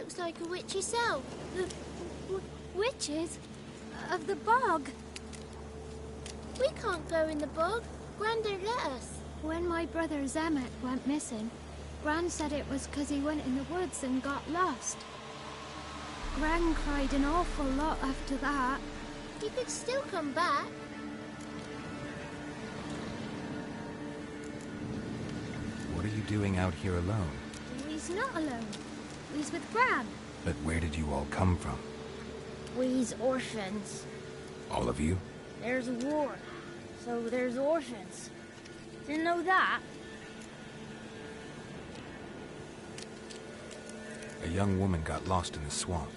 looks like a witch herself. The witches of the bog. We can't go in the bog. Gran don't let us. When my brother Zemet went missing, Gran said it was 'cause he went in the woods and got lost. Gran cried an awful lot after that. He could still come back. What are you doing out here alone? He's not alone. He's with Gran. But where did you all come from? We's orphans. All of you? There's a war, so there's orphans. Didn't know that? A young woman got lost in the swamp.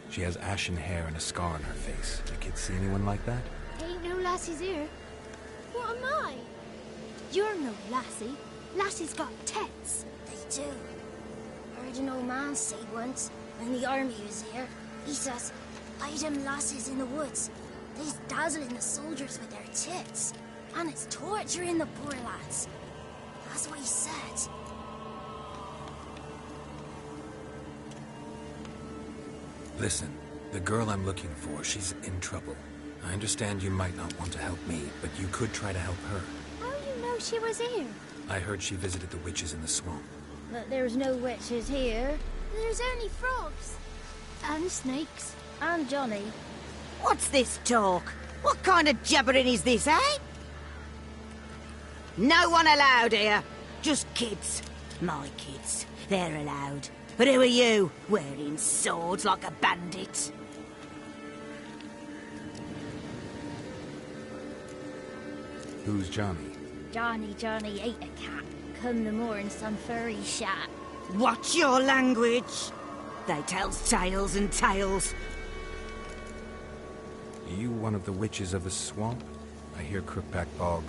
She has ashen hair and a scar on her face. You kids see anyone like that? Ain't no lassies here. What am I? You're no lassie. Lassie's got tits. They do. I heard an old man say once, when the army was here, he says, "Hide them lasses in the woods. They's dazzling the soldiers with their tits. And it's torturing the poor lads." That's what he said. Listen, the girl I'm looking for, she's in trouble. I understand you might not want to help me, but you could try to help her. How you know she was here? I heard she visited the witches in the swamp. But there's no witches here. There's only frogs. And snakes. And Johnny. What's this talk? What kind of jabbering is this, eh? No one allowed here. Just kids. My kids. They're allowed. But who are you, wearing swords like a bandit? Who's Johnny? Johnny ate a cat. Come the more in some furry shat. Watch your language. They tells tales and tales. Are you one of the witches of the swamp? I hear Crookback Bog.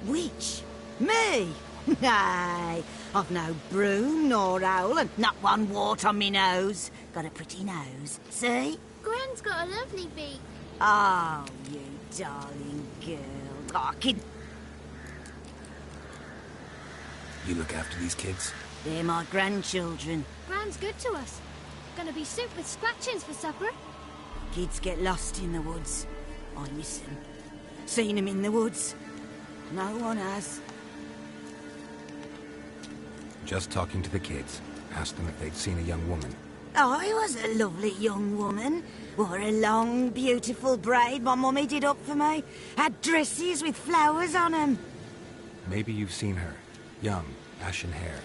Witch? Me? Nay, I've no broom nor owl and not one wart on me nose. Got a pretty nose, see? Gran's got a lovely beak. Oh, you darling girl. Oh, kid. You look after these kids? They're my grandchildren. Gran's good to us. Gonna be soup with scratchings for supper. Kids get lost in the woods. I miss them. Seen them in the woods. No one has. Just talking to the kids. Asked them if they'd seen a young woman. I was a lovely young woman. Wore a long, beautiful braid my mummy did up for me. Had dresses with flowers on them. Maybe you've seen her. Young, ashen hair.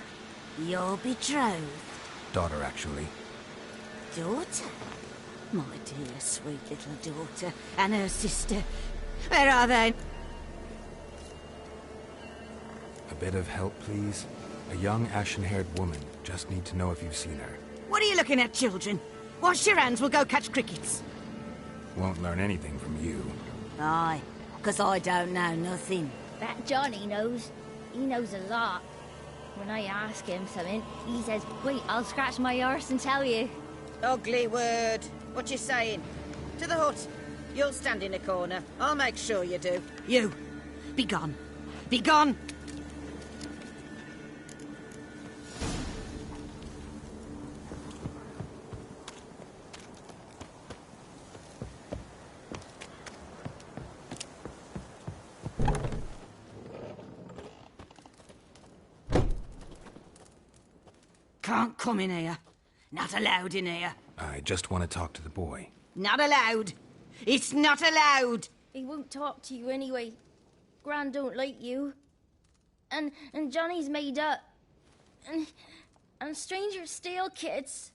Your betrothed? Daughter, actually. Daughter? My dear, sweet little daughter. And her sister. Where are they? A bit of help, please? A young, ashen-haired woman. Just need to know if you've seen her. What are you looking at, children? Wash your hands, we'll go catch crickets. Won't learn anything from you. Aye, 'cause I don't know nothing. That Johnny knows. He knows a lot. When I ask him something, he says, "Wait, I'll scratch my arse and tell you." Ugly word. What you saying? To the hut. You'll stand in a corner. I'll make sure you do. You. Be gone. Be gone! Can't come in here. Not allowed in here. I just want to talk to the boy. Not allowed. It's not allowed. He won't talk to you anyway. Gran don't like you. And Johnny's made up. And strangers steal kids.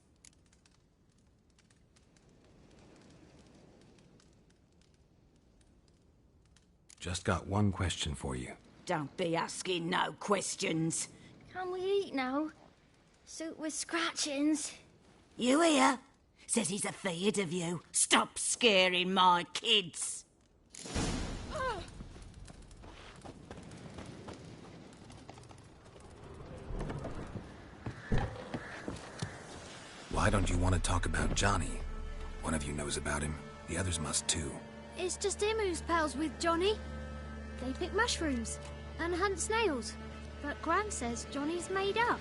Just got one question for you. Don't be asking no questions. Can we eat now? Soup with scratchings. You hear? Says he's afeard of you. Stop scaring my kids. Why don't you want to talk about Johnny? One of you knows about him. The others must too. It's just him who's pals with Johnny. They pick mushrooms and hunt snails. But Gran says Johnny's made up.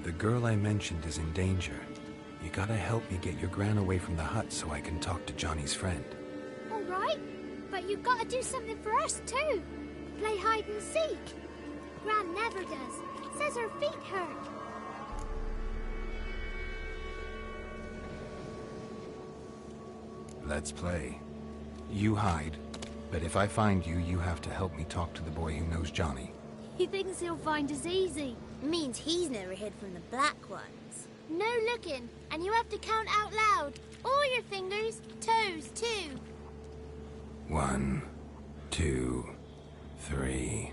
The girl I mentioned is in danger. You gotta help me get your gran away from the hut so I can talk to Johnny's friend. All right, but you've got to do something for us too. Play hide and seek. Gran never does. Says her feet hurt. Let's play. You hide, but if I find you, you have to help me talk to the boy who knows Johnny. He thinks he'll find us easy. Means he's never hid from the black ones. No looking, and you have to count out loud. All your fingers, toes too. 1, 2, 3,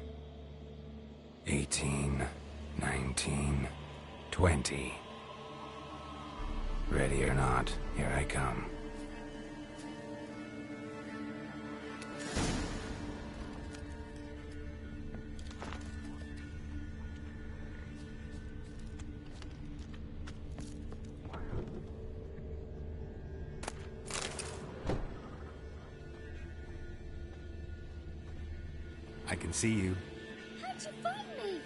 18, 19, 20. Ready or not, here I come. I can see you. How'd you find me?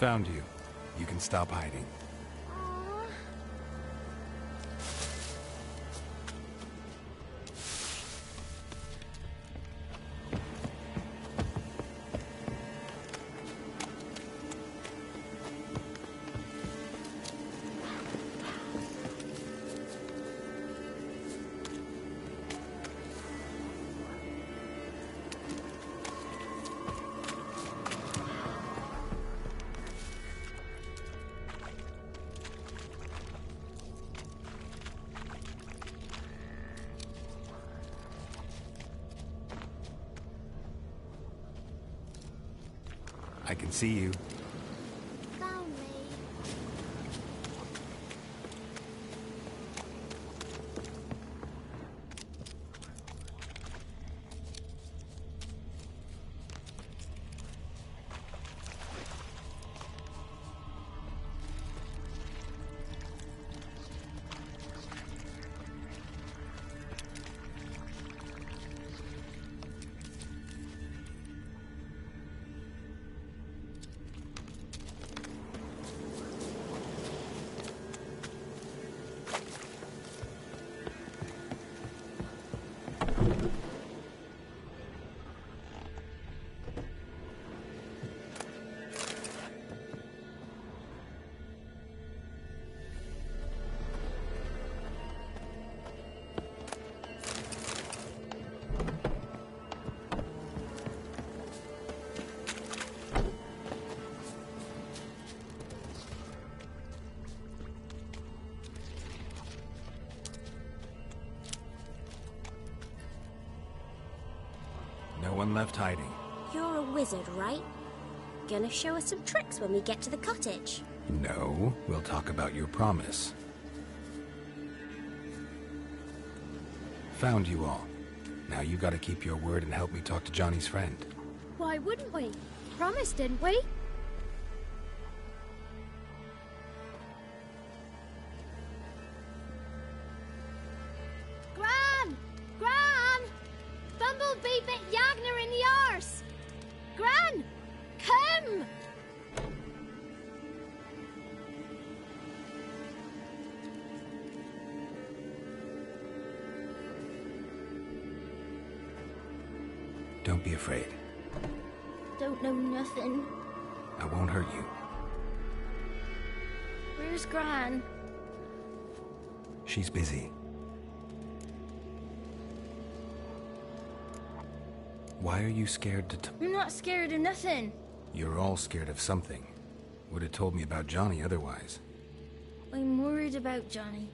Found you. You can stop hiding. I can see you. Found me. No one left hiding. You're a wizard, right? Gonna show us some tricks when we get to the cottage. No, we'll talk about your promise. Found you all. Now you gotta keep your word and help me talk to Johnny's friend. Why wouldn't we? Promised, didn't we? Gran! Gran! Bumblebee bit Yagner in the arse! Gran! Come! Don't be afraid. Don't know nothing. I won't hurt you. Where's Gran? She's busy. Why are you scared to I'm not scared of nothing. You're all scared of something. Would have told me about Johnny otherwise. I'm worried about Johnny.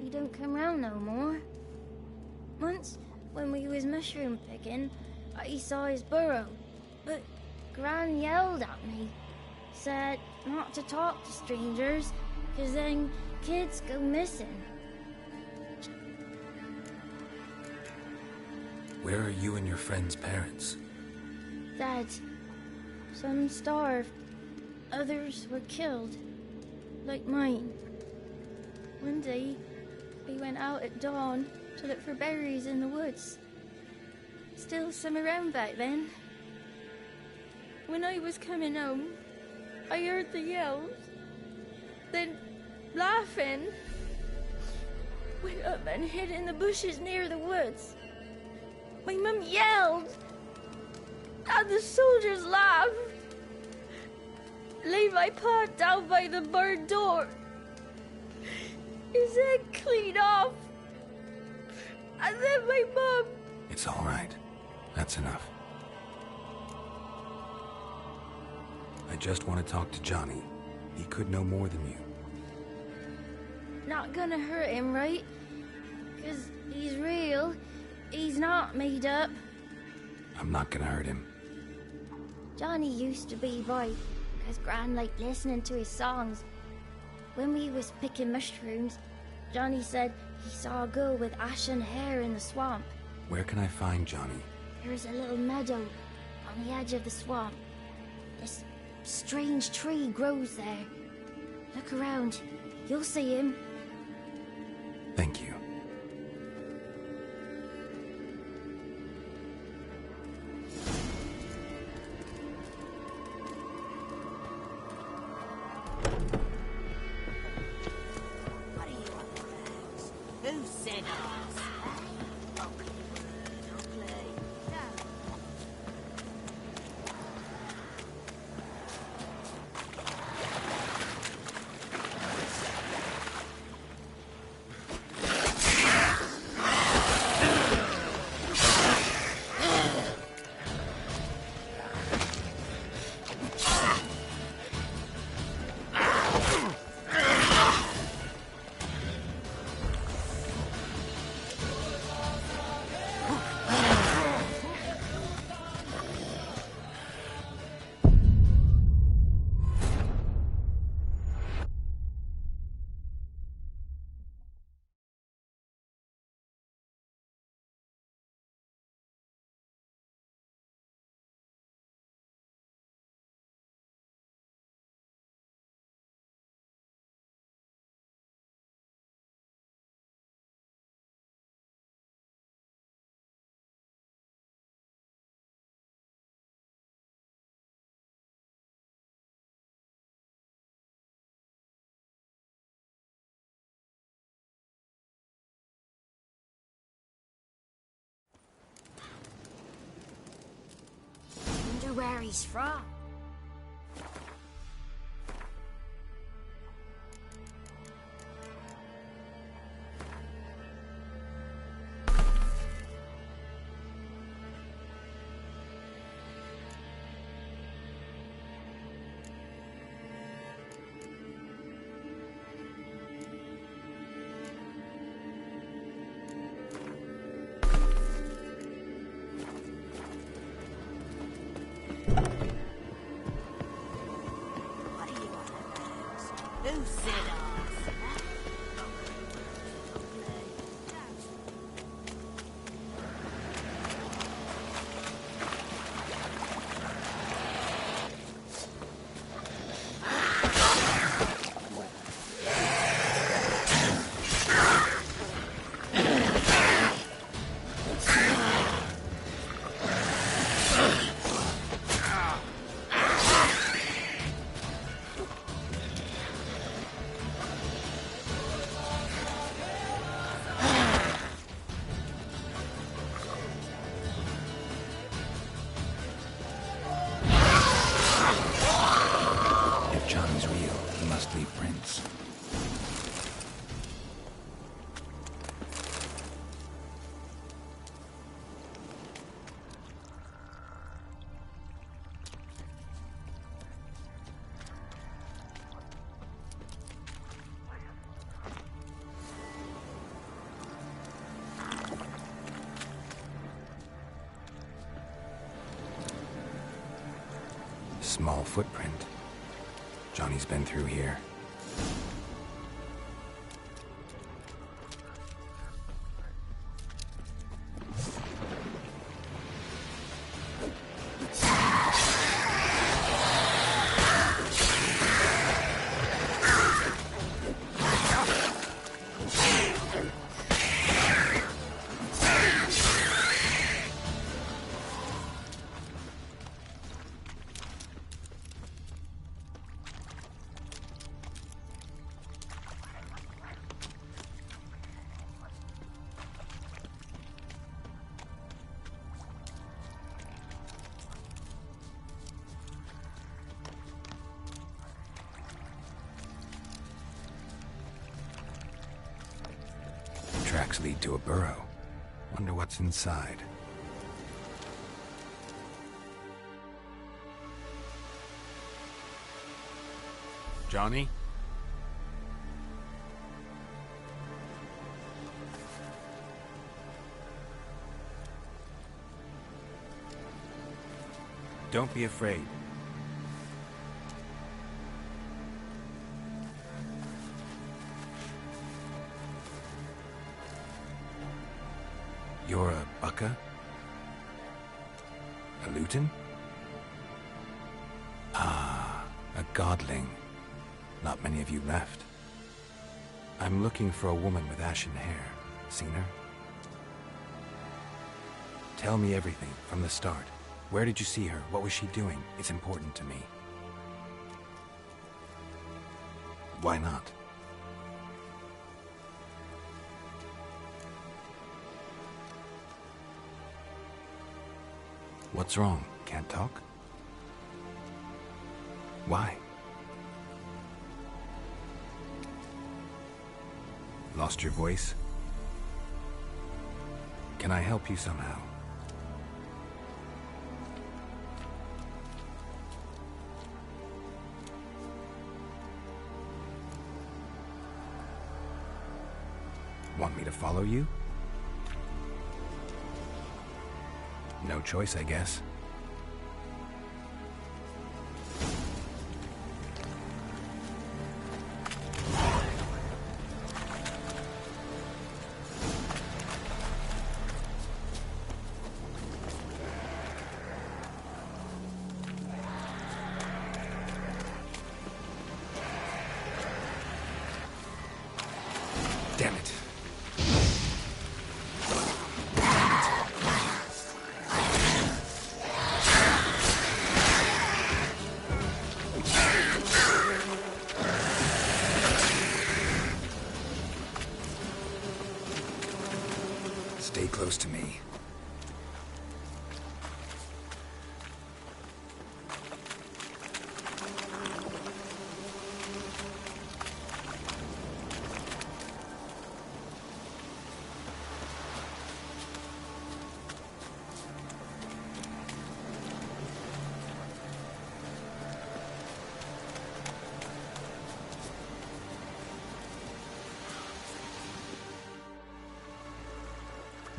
he don't come round no more. Once, when we was mushroom picking, I saw his burrow, but Gran yelled at me, said not to talk to strangers, 'cause then kids go missing. Where are you and your friend's parents? Dad, some starved, others were killed, like mine. One day, we went out at dawn to look for berries in the woods. Still some around back then. When I was coming home, I heard the yells. Then, laughing, went up and hid in the bushes near the woods. My mum yelled, and the soldiers laughed. Lay my pa down by the barn door, his head clean off, and then my mum... It's all right. That's enough. I just want to talk to Johnny. He could know more than you. Not gonna hurt him, right? 'Cause he's real. He's not made up. I'm not gonna hurt him. Johnny used to be right, 'cause Gran liked listening to his songs. When we was picking mushrooms, Johnny said he saw a girl with ashen hair in the swamp. Where can I find Johnny? There's a little meadow on the edge of the swamp. This strange tree grows there. Look around. You'll see him. Thank you. What are you on about? Who said us? Ugly word, ugly. Wonder where he's from. small footprint. Johnny's been through here. Tracks lead to a burrow. Wonder what's inside. Johnny? Don't be afraid. You're a Bukka? A Luton? Ah, a godling. Not many of you left. I'm looking for a woman with ashen hair. Seen her? Tell me everything, from the start. Where did you see her? What was she doing? It's important to me. Why not? What's wrong? Can't talk? Why? Lost your voice? Can I help you somehow? Want me to follow you? No choice, I guess. Damn it. Stay close to me.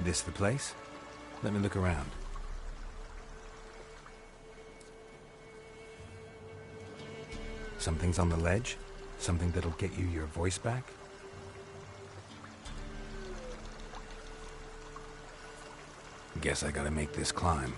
This the place? Let me look around. Something's on the ledge? Something that'll get you your voice back? Guess I gotta make this climb.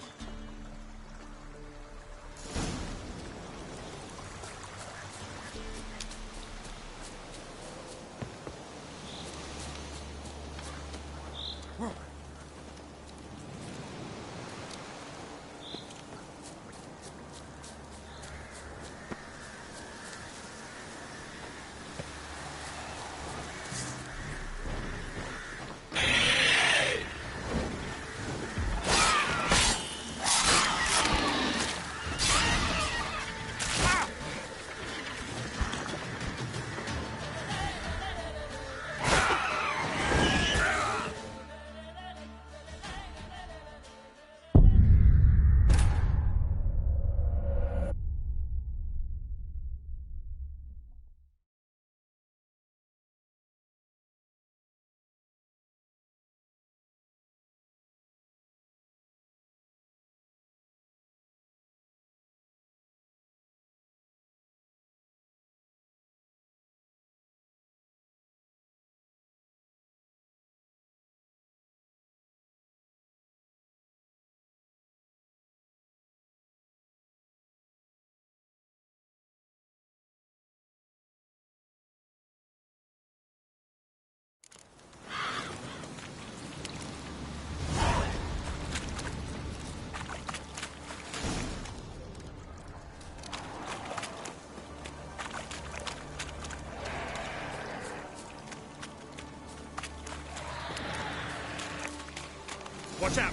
Watch out!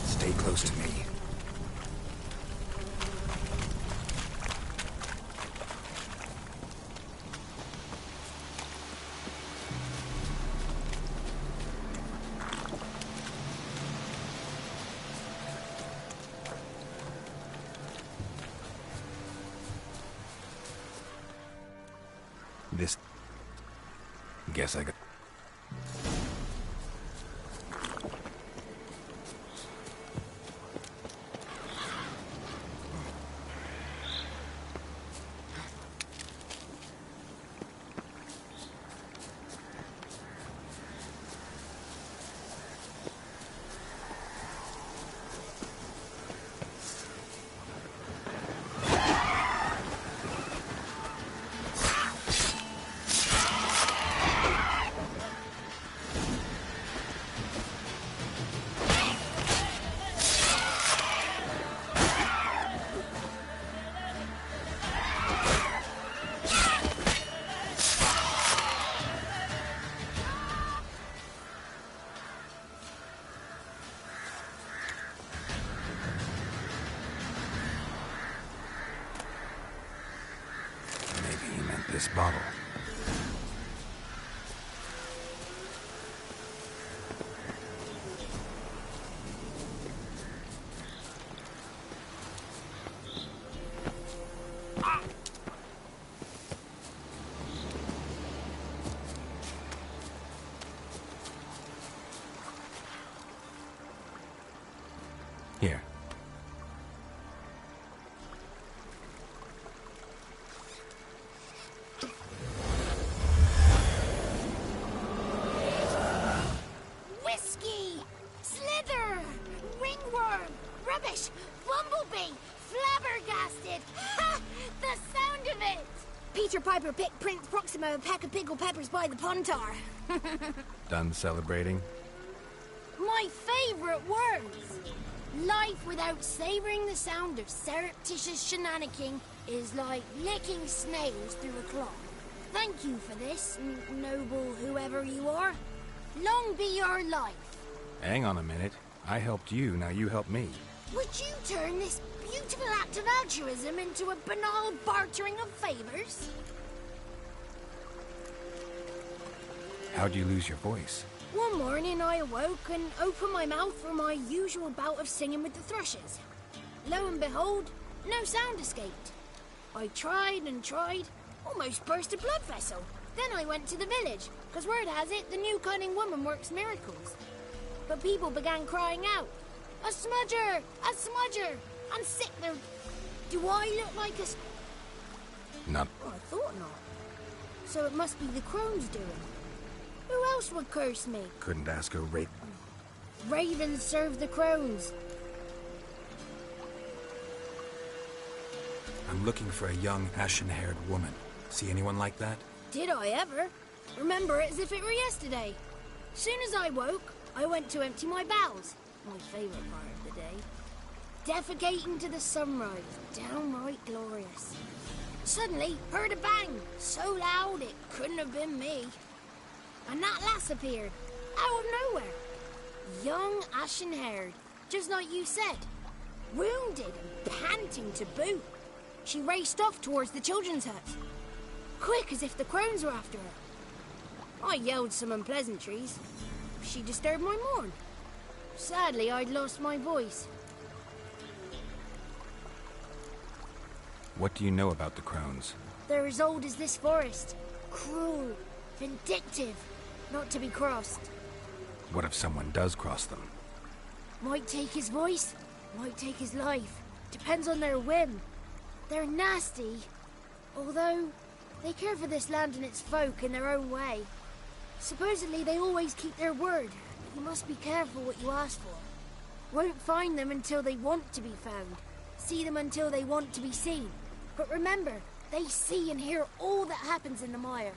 Stay close to me. This... Guess I got... This bottle. Here. Rubbish! Bumblebee! Flabbergasted! Ha! The sound of it! Peter Piper picked Prince Proximo a pack of pickled peppers by the Pontar. Done celebrating? My favorite words! Life without savoring the sound of surreptitious shenanigans is like licking snails through a cloth. Thank you for this, noble whoever you are. Long be your life. Hang on a minute. I helped you, now you help me. Would you turn this beautiful act of altruism into a banal bartering of favors? How'd you lose your voice? One morning I awoke and opened my mouth for my usual bout of singing with the thrushes. Lo and behold, no sound escaped. I tried and tried, almost burst a blood vessel. Then I went to the village, because word has it the new cunning woman works miracles. But people began crying out, "A smudger! A smudger! I'm sick there. Do I look like a... Not... Well, I thought not. So it must be the crone's doing. Who else would curse me? Couldn't ask a rape. Ravens serve the crones. I'm looking for a young, ashen-haired woman. See anyone like that? Did I ever? Remember it as if it were yesterday. Soon as I woke, I went to empty my bowels. My favourite part of the day. Defecating to the sunrise. Downright glorious. Suddenly, heard a bang. So loud it couldn't have been me. And that lass appeared. Out of nowhere. Young, ashen-haired. Just like you said. Wounded and panting to boot. She raced off towards the children's hut. Quick as if the crones were after her. I yelled some unpleasantries. She disturbed my morn. Sadly, I'd lost my voice. What do you know about the crones? They're as old as this forest. Cruel, vindictive, not to be crossed. What if someone does cross them? Might take his voice, might take his life. Depends on their whim. They're nasty, although They care for this land and its folk in their own way. Supposedly they always keep their word. You must be careful what you ask for. Won't find them until they want to be found. See them until they want to be seen. But remember, they see and hear all that happens in the mire.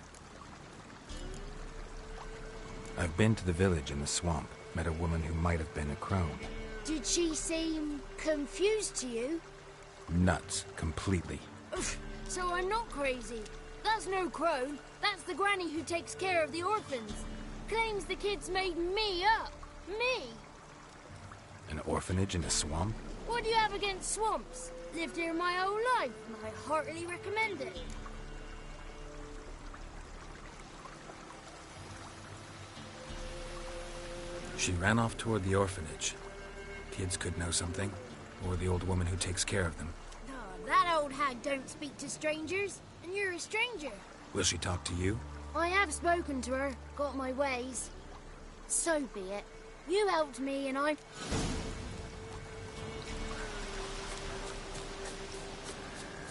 I've been to the village in the swamp. Met a woman who might have been a crone. Did she seem confused to you? Nuts, completely. Oof, so I'm not crazy. That's no crone. That's the granny who takes care of the orphans. Claims the kids made me up. Me! An orphanage in a swamp? What do you have against swamps? Lived here my whole life, and I heartily recommend it. She ran off toward the orphanage. Kids could know something, or the old woman who takes care of them. Oh, that old hag don't speak to strangers, and you're a stranger. Will she talk to you? I have spoken to her, got my ways. So be it. You helped me, and I...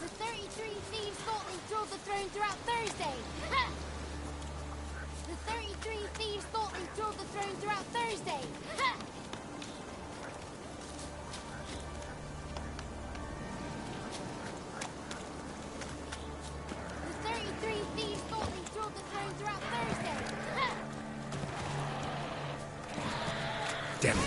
The 33 thieves thought they stole the throne throughout Thursday. Ha! The 33 thieves thought they stole the throne throughout Thursday. Ha! The 33 thieves thought they stole the throne throughout Thursday. Ha! Damn it.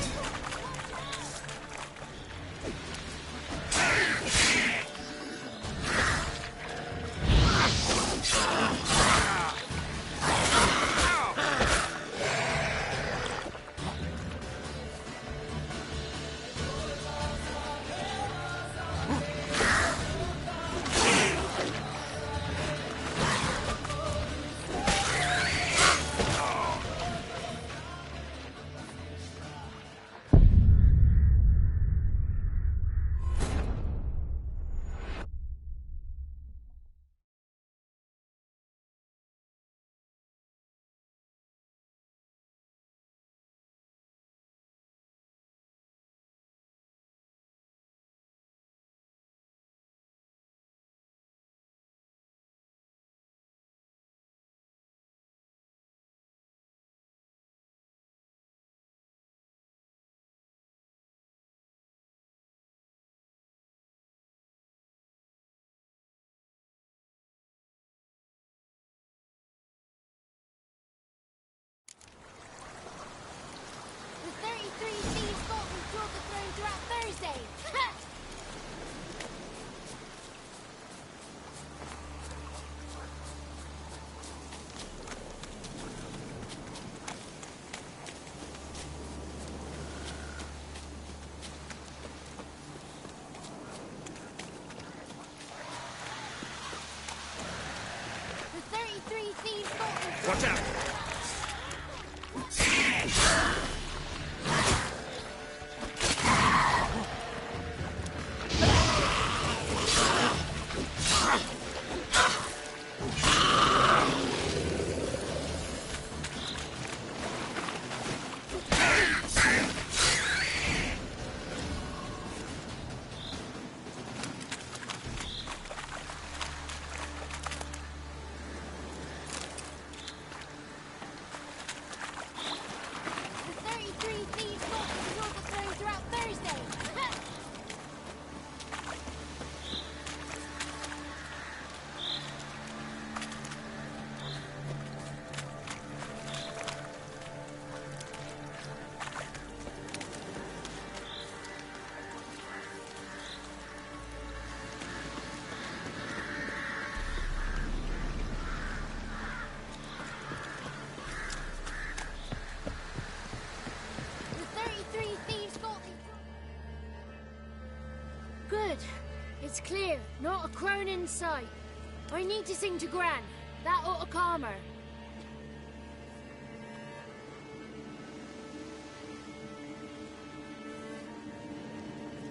The 33 thieves thought they stole the throne throughout Thursday. Ha! The 33 thieves thought they stole... Watch out! The 33 thieves thought they stole the throne throughout Thursday. Ha! The 33 thieves thought they... Good. It's clear. Not a crone in sight. I need to sing to Gran. That ought to calm her.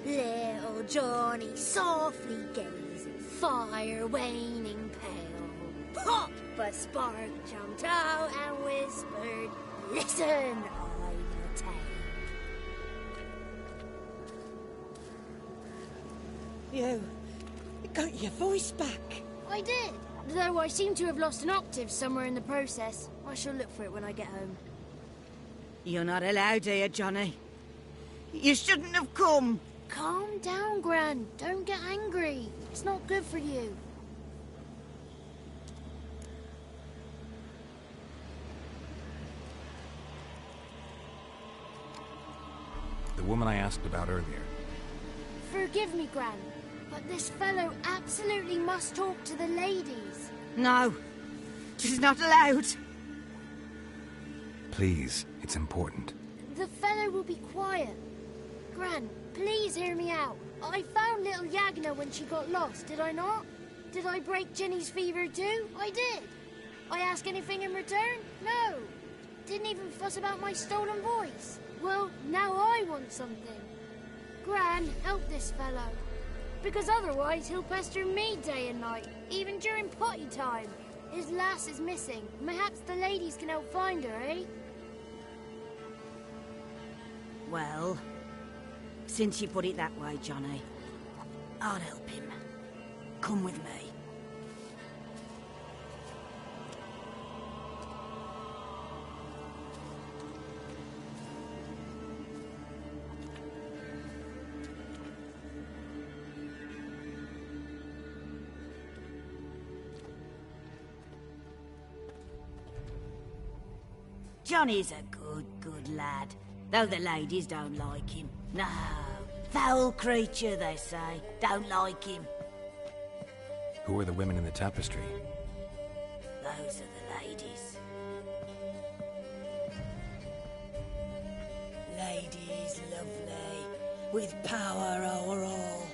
Little Johnny softly gazing, fire waning pale. Pop! A spark jumped out and whispered, "Listen, I've a tale." You got your voice back. I did. Though I seem to have lost an octave somewhere in the process. I shall look for it when I get home. You're not allowed here, Johnny. You shouldn't have come. Calm down, Gran. Don't get angry. It's not good for you. The woman I asked about earlier. Forgive me, Gran, but this fellow absolutely must talk to the ladies. No, she's not allowed. Please, it's important. The fellow will be quiet. Gran, please hear me out. I found little Yagna when she got lost, did I not? Did I break Jenny's fever too? I did. I ask anything in return? No. Didn't even fuss about my stolen voice. Well, now I want something. Gran, help this fellow. Because otherwise he'll pester me day and night, even during potty time. His lass is missing. Perhaps the ladies can help find her, eh? Well, since you put it that way, Johnny, I'll help him. Come with me. Johnny's a good lad, though the ladies don't like him. No, foul creature, they say. Don't like him. Who are the women in the tapestry? Those are the ladies. Ladies lovely, with power o'er all.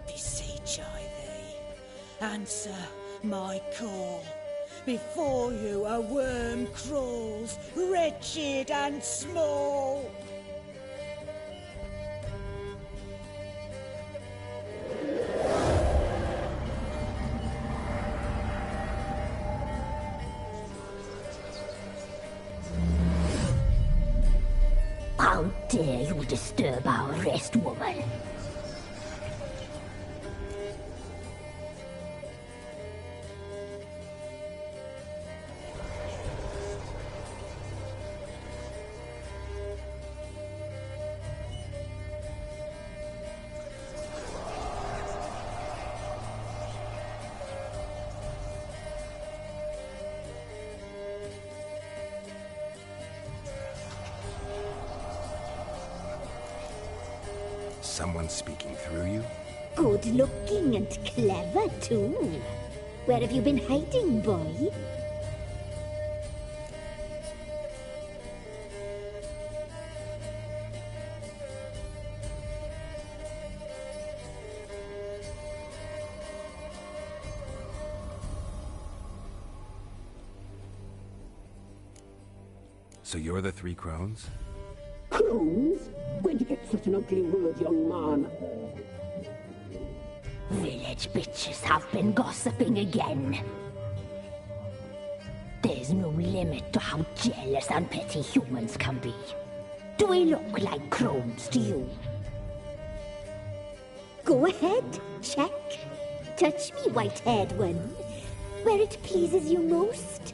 Beseech I thee, answer my call. Before you a worm crawls, wretched and small. How dare you disturb our rest, woman? Someone speaking through you? Good looking and clever, too. Where have you been hiding, boy? So you're the Three Crones? Crones? Where'd you get such an ugly word, young man? Village bitches have been gossiping again. There's no limit to how jealous and petty humans can be. Do we look like crones to you? Go ahead, check. Touch me, white-haired one, where it pleases you most.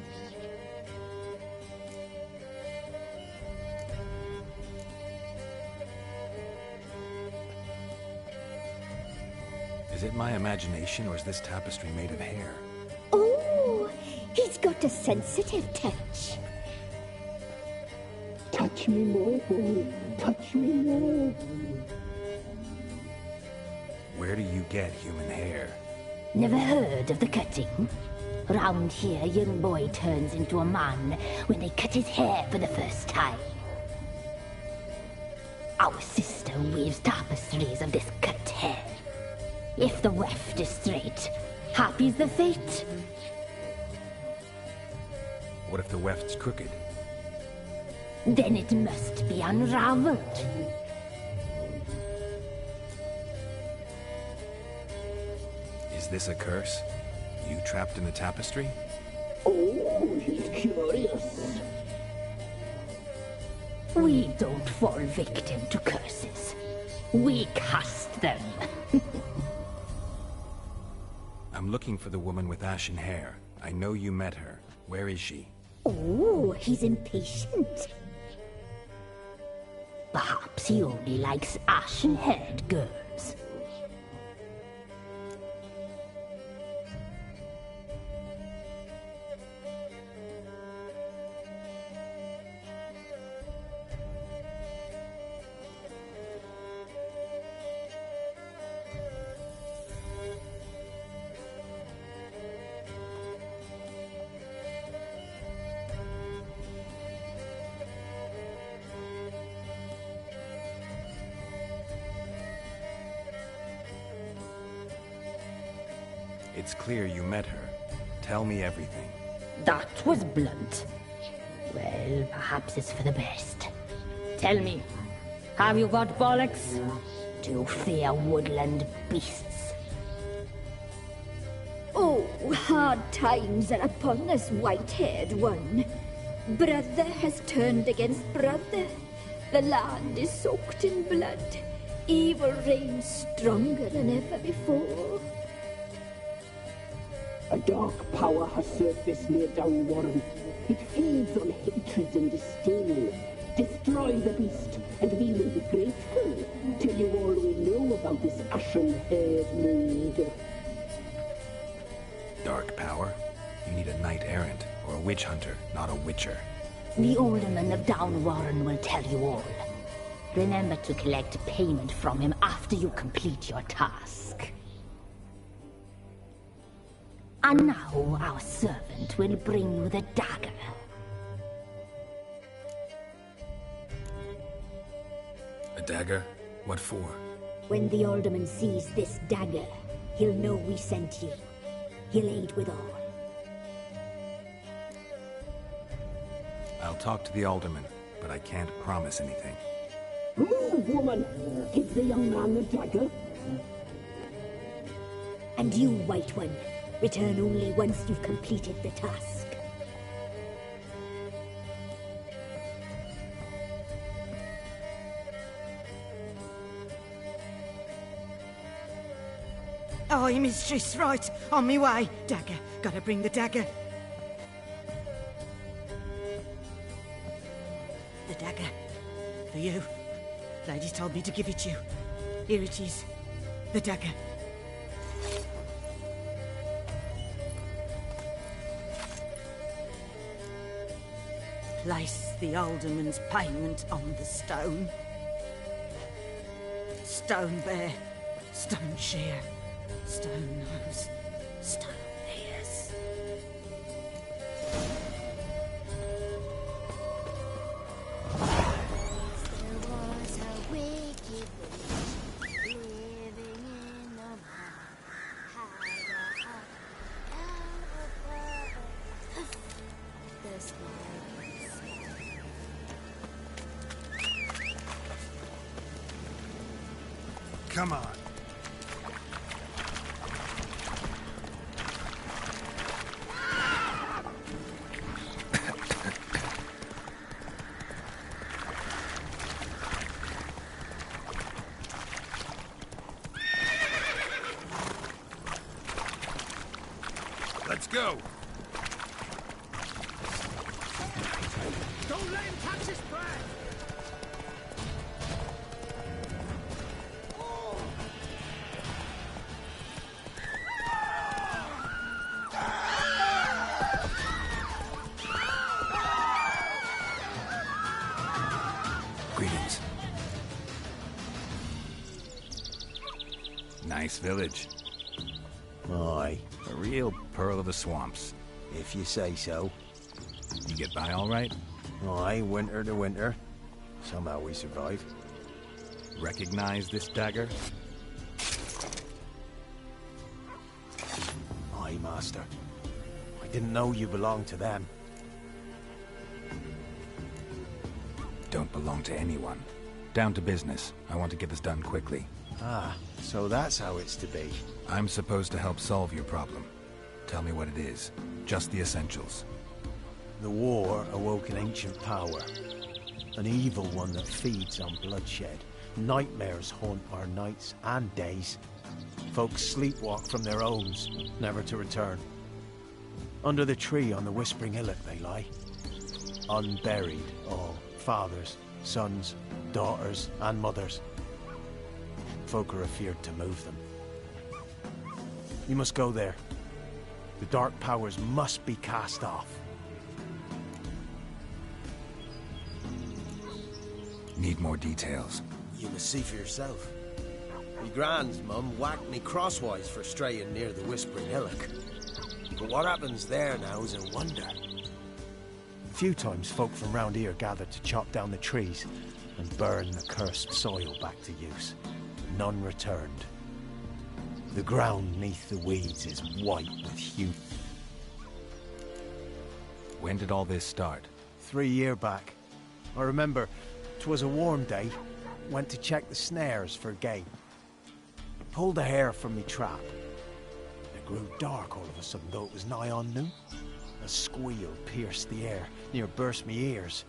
Is it my imagination, or is this tapestry made of hair? Oh, he's got a sensitive touch. Touch me more, boy. Touch me more. Where do you get human hair? Never heard of the cutting? Round here, a young boy turns into a man when they cut his hair for the first time. Our sister weaves tapestries of this cut hair. If the weft is straight, happy's the fate. What if the weft's crooked? Then it must be unraveled. Is this a curse? You trapped in the tapestry? Oh, he's curious. We don't fall victim to curses. We cast them. I'm looking for the woman with ashen hair. I know you met her. Where is she? Oh, he's impatient. Perhaps he only likes ashen-haired girls. It's clear you met her. Tell me everything. That was blunt. Well, perhaps it's for the best. Tell me, have you got bollocks? Do you fear woodland beasts? Oh, hard times are upon us, white-haired one. Brother has turned against brother. The land is soaked in blood. Evil reigns stronger than ever before. A dark power has surfaced near Downwarren. It feeds on hatred and disdain. Destroy the beast, and we will be grateful. Tell you all we know about this ashen-haired maid. Dark power? You need a knight-errant, or a witch-hunter, not a witcher. The alderman of Downwarren will tell you all. Remember to collect payment from him after you complete your task. And now our servant will bring you the dagger. A dagger? What for? When the alderman sees this dagger, he'll know we sent you. He'll aid with all. I'll talk to the alderman, but I can't promise anything. Move, woman! Give the young man the dagger. And you, White One, return only once you've completed the task. Aye, mistress, right. On me way. Dagger. Gotta bring the dagger. The dagger. For you. Lady told me to give it you. Here it is. The dagger. Place the alderman's payment on the stone. Stone bear. Stone shear. Stone nose, stone ears. There was a wicked witch living in the mine. Had a out above the sky. Come on. Let's go. Don't let him touch his prey! Greetings. Nice village. Aye, A real pearl of the swamps. if you say so. You get by all right? Aye, winter to winter. Somehow we survive. Recognize this dagger? Aye, master. I didn't know you belonged to them. Don't belong to anyone. Down to business. I want to get this done quickly. Ah, so that's how it's to be. I'm supposed to help solve your problem. Tell me what it is. Just the essentials. The war awoke an ancient power. An evil one that feeds on bloodshed. Nightmares haunt our nights and days. Folks sleepwalk from their homes, never to return. Under the tree on the Whispering Hillock they lie. Unburied, all. Fathers, sons, daughters, and mothers. Folk are afeard to move them. You must go there. The dark powers must be cast off. Need more details. You must see for yourself. Me grand's mum whacked me crosswise for straying near the Whispering Hillock. But what happens there now is a wonder. A few times folk from round here gathered to chop down the trees and burn the cursed soil back to use. None returned. The ground neath the weeds is white with hue. When did all this start? 3 years back. I remember 'twas a warm day. Went to check the snares for game. Pulled the hair from me trap. It grew dark all of a sudden, though it was nigh on noon. A squeal pierced the air, near burst me ears.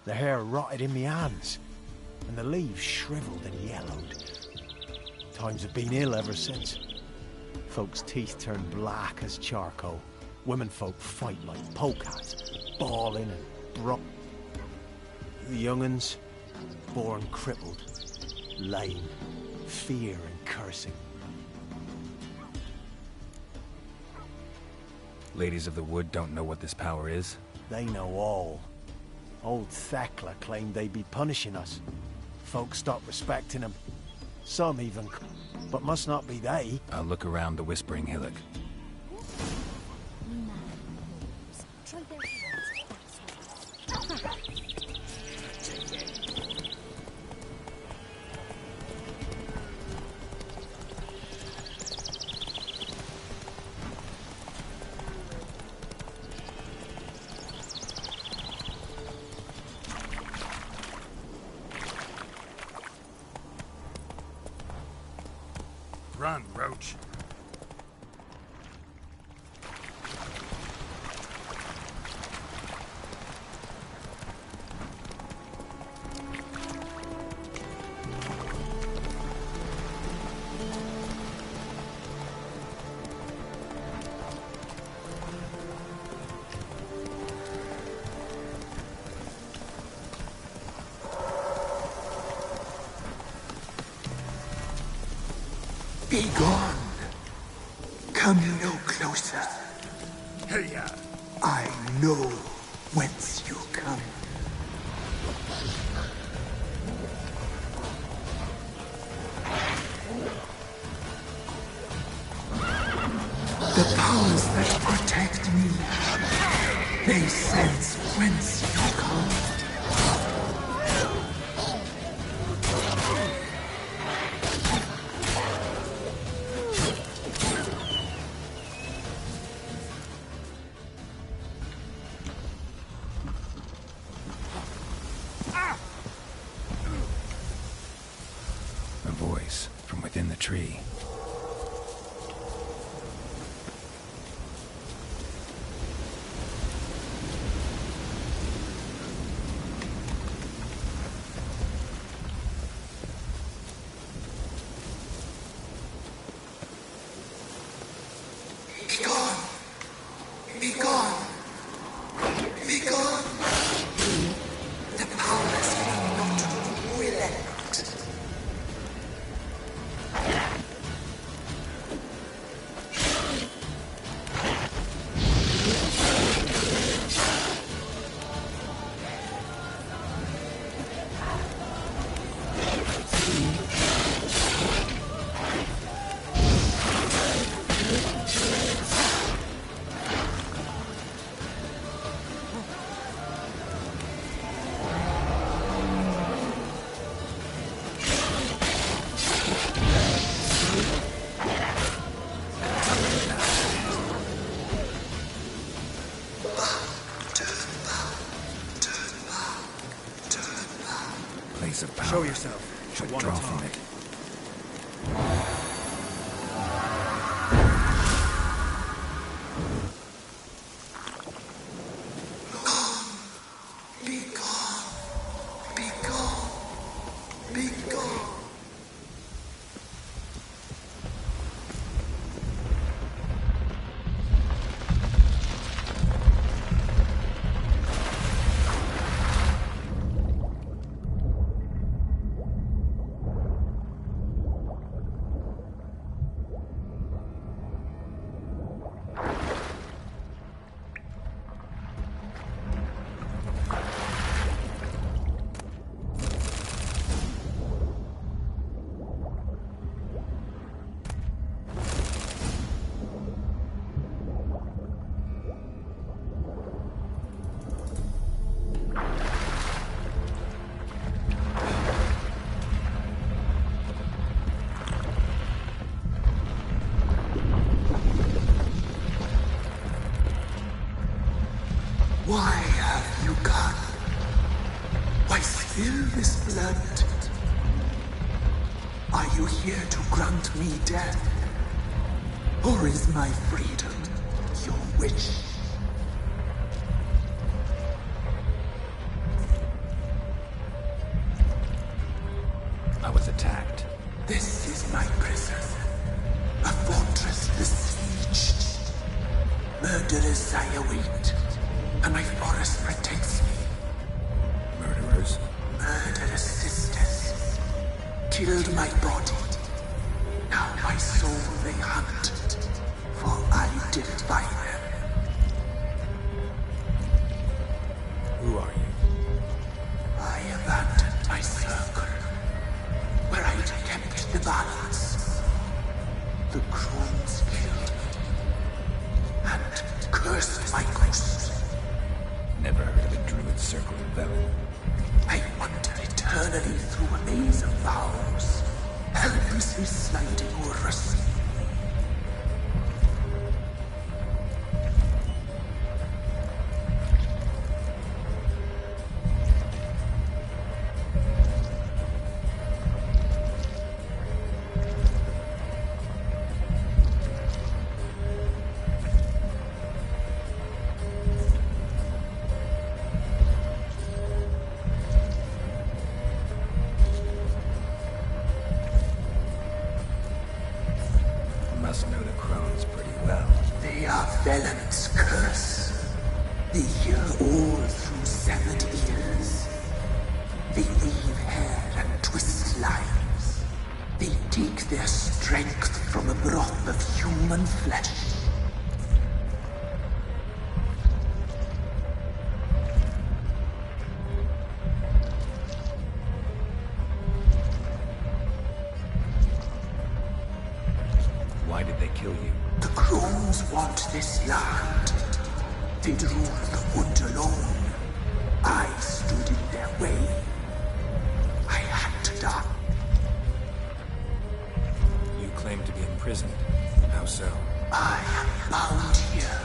The hair rotted in me hands, and the leaves shriveled and yellowed. Times have been ill ever since. Folks' teeth turned black as charcoal. Womenfolk fight like polecats, bawling and broke. The young'uns, born crippled, lame, fear and cursing. Ladies of the Wood don't know what this power is? They know all. Old Thekla claimed they'd be punishing us. Folks stopped respecting them. Some even, but must not be they. I'll look around the Whispering Hillock. Run, Roach. Be gone. Come no closer. Hey-ya. I know whence you come. The powers that protect me, they sense whence you come. A voice from within the tree. Be gone. Be gone. Be gone. The powers will not. Place of power. Show yourself. Should One draw at a from time. it. Be gone. Be gone. Be gone. Why have you come? Why spill this blood? Are you here to grant me death? Or is my freedom your wish? I was attacked. This is my prison. A fortress besieged. Murderers I await, and my forest protects me. Murderers? Murderous sisters. Killed my body. Now my soul they hunt, for I defy them. Who are you? I abandoned my circle, where I'd kept the balance. The crones killed me, and cursed my ghost. Never heard of a druid circle in Velen. I wander eternally through a maze of vows, helplessly sliding over us. Must know the crones pretty well. They are Velen's curse. They hear all through severed ears. They weave hair and twist lives. They take their strength from a broth of human flesh. Why did they kill you? The crones want this land. They'd rule the wood alone. I stood in their way. I had to die. You claim to be imprisoned. How so? I am bound here,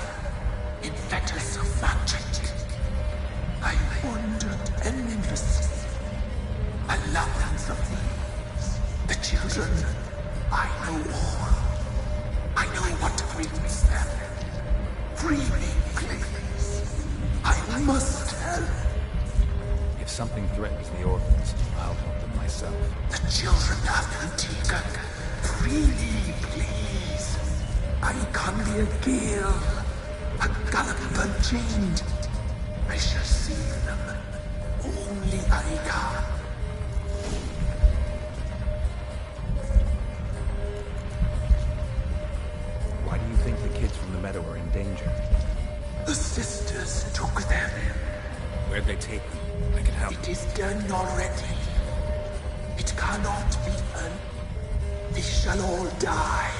in fetters of magic. I wandered endlessly, a labyrinth of thieves. The children, I know all. I know what awaits them. Free me, please. I must help. If something threatens the orphans, I'll help them myself. The children have been taken. Freely, please. I can be a gale, a gallop unchained. I shall save them. Only I can. Why do you think the kids from the meadow are in danger? The sisters took them. Where'd they take them? I can help. It is done already. It cannot be done. They shall all die.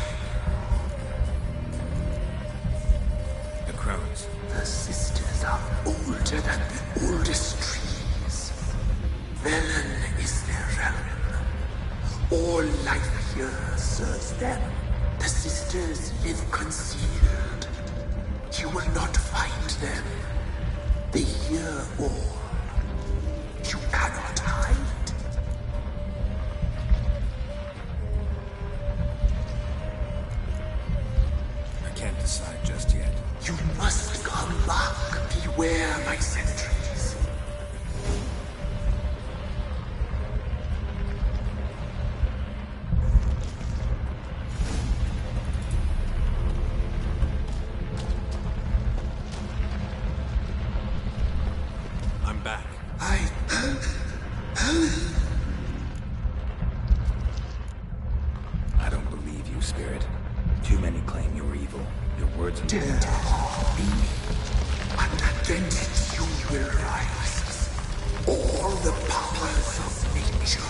The crones. The sisters are older than the oldest trees. Velen is their realm. All life here serves them. The sisters live concealed. You will not find them. They hear all. You cannot hide. I can't decide just yet. You must come back. Beware my sentries. I'm back. I don't believe you, Spirit. Too many claim you're evil. Your words are Dare to harm me, and against you will rise all the powers of nature.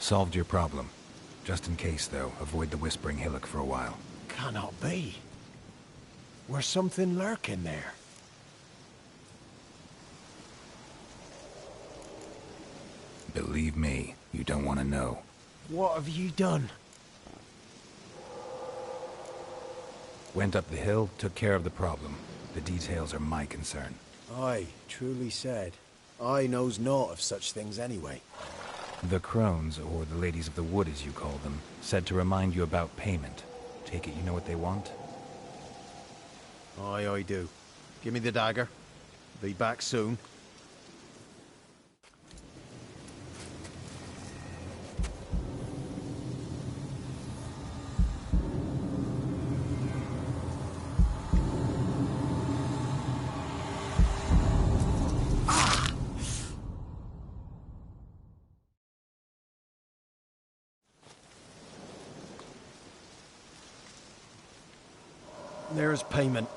Solved your problem. Just in case, though, avoid the Whispering Hillock for a while. Cannot be. Where's something lurking there? Believe me, you don't want to know. What have you done? Went up the hill, took care of the problem. The details are my concern. Aye, truly said. I knows naught of such things anyway. The Crones, or the Ladies of the Wood as you call them, said to remind you about payment. Take it you know what they want? Aye, I do. Give me the dagger. Be back soon. There's payment.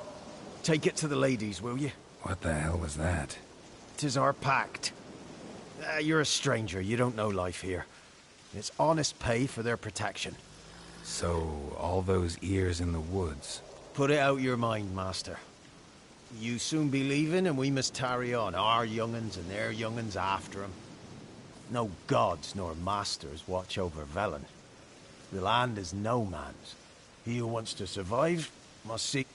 Take it to the ladies, will you? What the hell was that? 'Tis our pact. You're a stranger, you don't know life here. It's honest pay for their protection. So, all those ears in the woods. Put it out your mind, master. You soon be leaving and we must tarry on, our young'uns and their young'uns after 'em. No gods nor masters watch over Velen. The land is no man's. He who wants to survive must seek...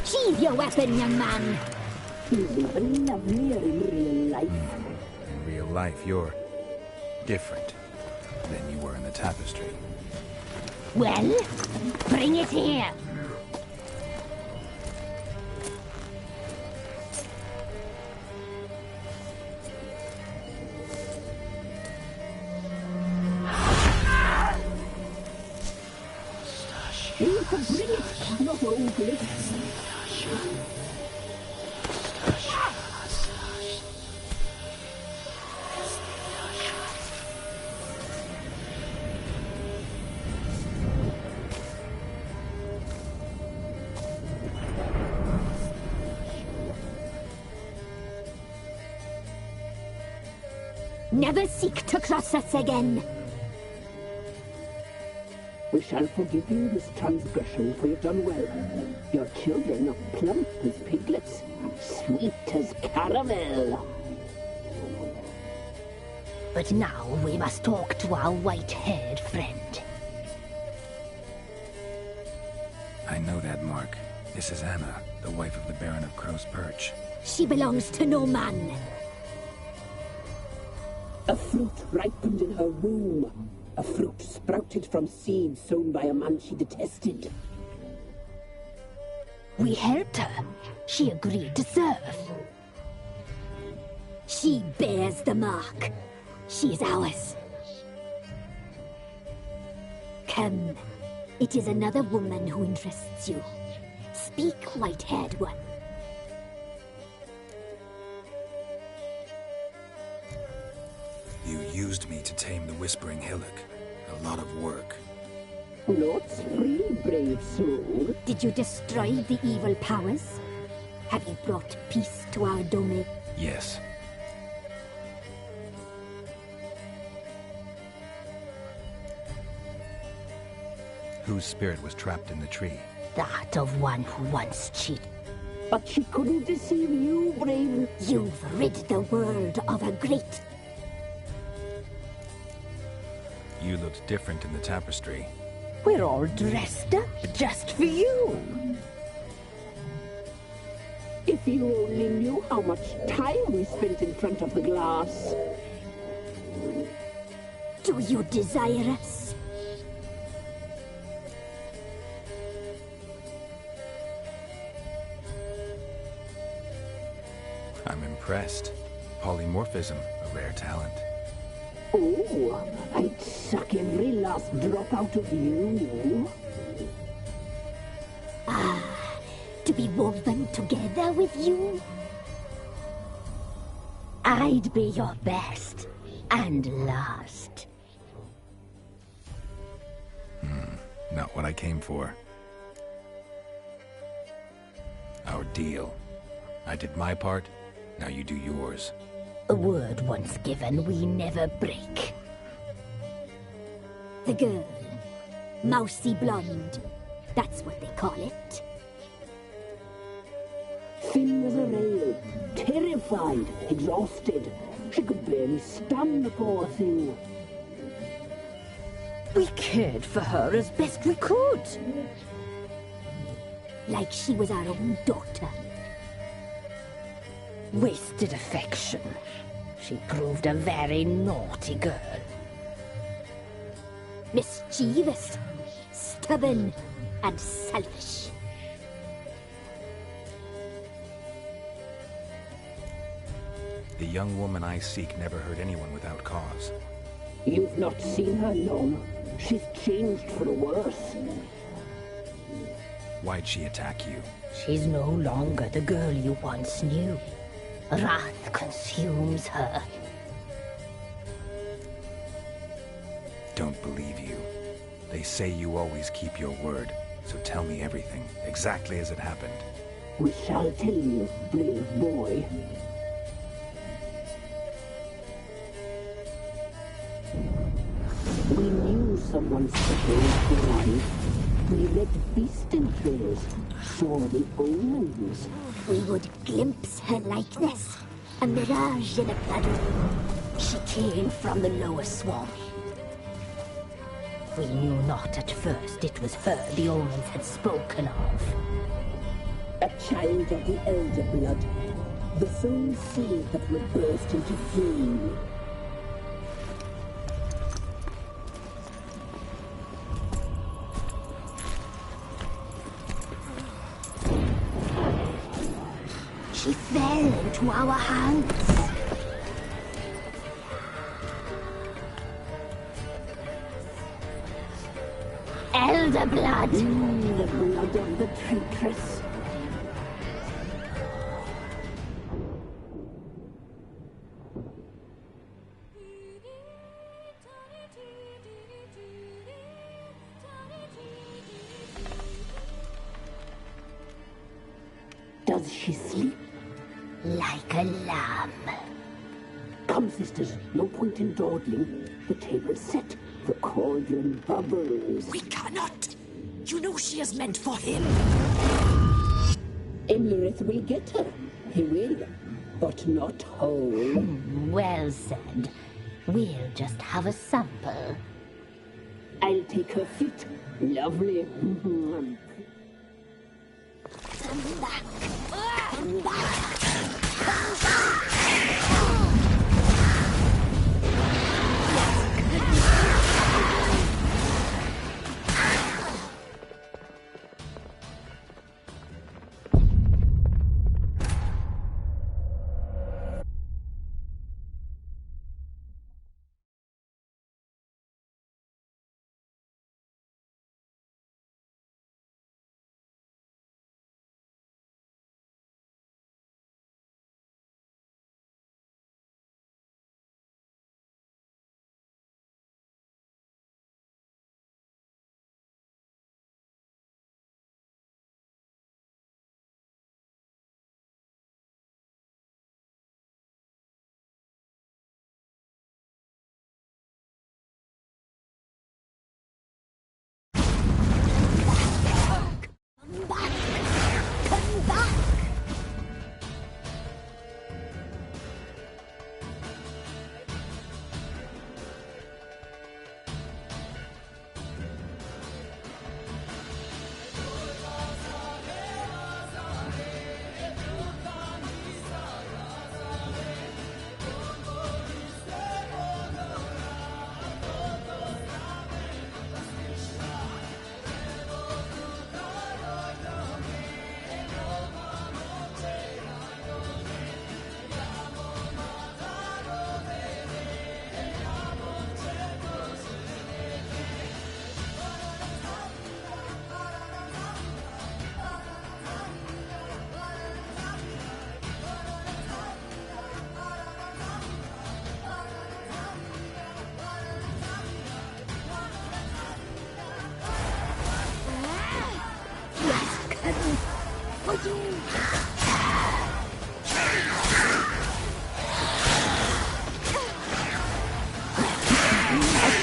Sheathe your weapon, young man. He's even lovelier in real life. In real life, you're different than you were in the tapestry. Well, bring it here. You can bring it, not old lips. Never seek to cross us again. We shall forgive you this transgression, for you've done well. Your children are plump as piglets, sweet as caramel. But now we must talk to our white-haired friend. I know that mark. This is Anna, the wife of the Baron of Crow's Perch. She belongs to no man. A fruit ripened in her womb. A fruit sprouted from seeds sown by a man she detested. We helped her. She agreed to serve. She bears the mark. She is ours. Come. It is another woman who interests you. Speak, white-haired one. You used me to tame the Whispering Hillock. A lot of work. Lots free, brave soul. Did you destroy the evil powers? Have you brought peace to our domain? Yes. Whose spirit was trapped in the tree? That of one who once cheated. But she couldn't deceive you, brave. You've rid the world of a great... You looked different in the tapestry. We're all dressed up just for you. If you only knew how much time we spent in front of the glass. Do you desire us? impressed. Polymorphism, a rare talent. Oh, I'd suck every last drop out of you. To be woven together with you? I'd be your best and last. Not what I came for. Our deal. I did my part, now you do yours. A word once given, we never break. The girl. Mousy blonde. That's what they call it. Thin as a rail, terrified, exhausted. She could barely stand, the poor thing. We cared for her as best we could. Like she was our own daughter. Wasted affection. She proved a very naughty girl. Mischievous, stubborn, and selfish. The young woman I seek never hurt anyone without cause. You've not seen her long. She's changed for the worse. Why'd she attack you? She's no longer the girl you once knew. Wrath consumes her. Don't believe you. They say you always keep your word, so tell me everything, exactly as it happened. We shall tell you, brave boy. We knew someone special was alive. We read beast entrails, saw the omens. We would glimpse her likeness, a mirage in a puddle. She came from the lower swamp. We knew not at first it was her the omens had spoken of. A child of the elder blood, the sole seed that would burst into flame. She fell into our hands. Elder blood! The blood of the traitress. Does she sleep? Like a lamb. Come, sisters, no point in dawdling. The table's set. The cauldron bubbles. We cannot! You know she is meant for him. Imlerith will get her. He will, but not whole. Well said. We'll just have a sample. I'll take her feet. Lovely. Come back. Come back. Come back. A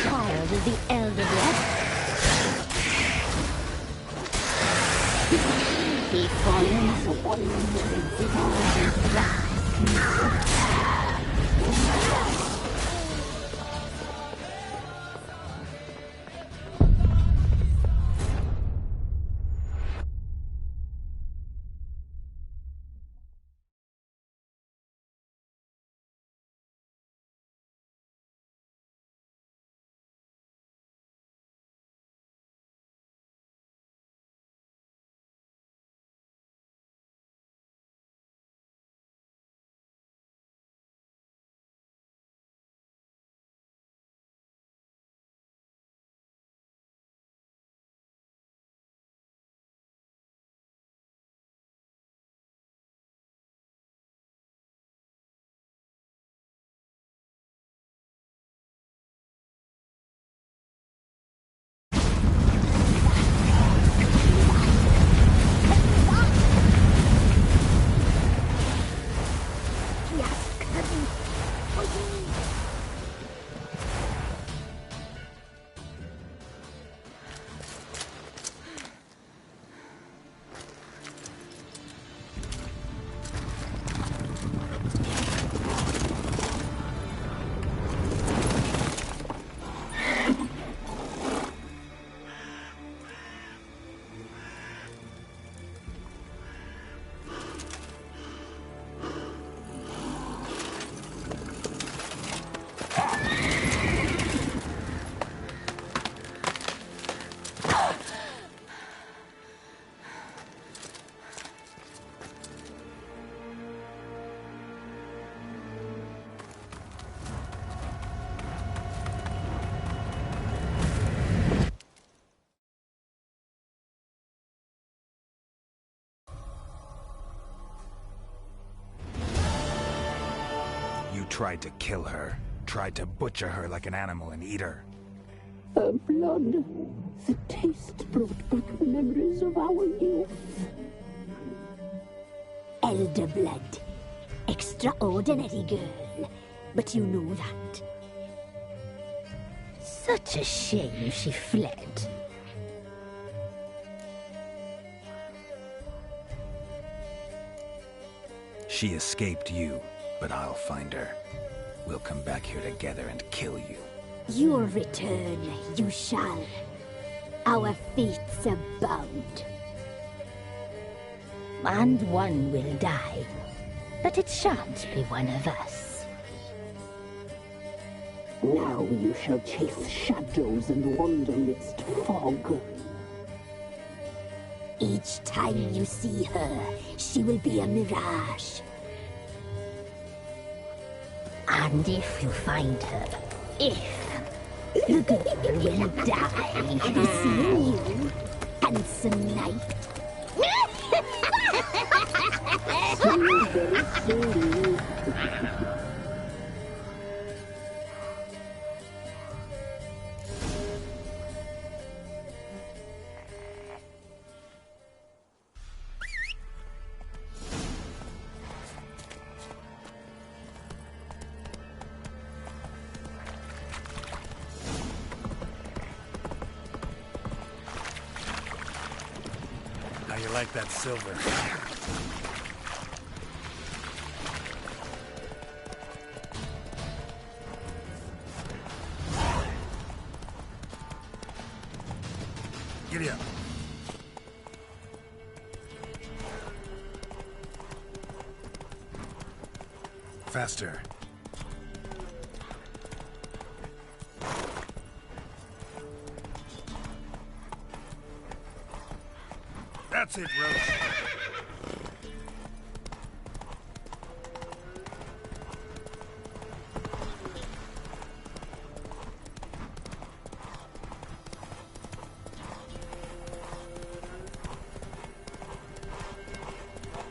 child of the Elder Blood. He follows one Tried to kill her. Tried to butcher her like an animal and eat her. Her blood. The taste brought back memories of our youth. Elder Blood. Extraordinary girl. But you know that. Such a shame she fled. She escaped you, but I'll find her. We'll come back here together and kill you. Your return, you shall. Our fates are bound. And one will die, but it shan't be one of us. Now you shall chase shadows and wander midst fog. Each time you see her, she will be a mirage. And if you find her, the girl will die. Seeing you, handsome knight. How you like that silver? Giddy up. Faster. That's it, Roach.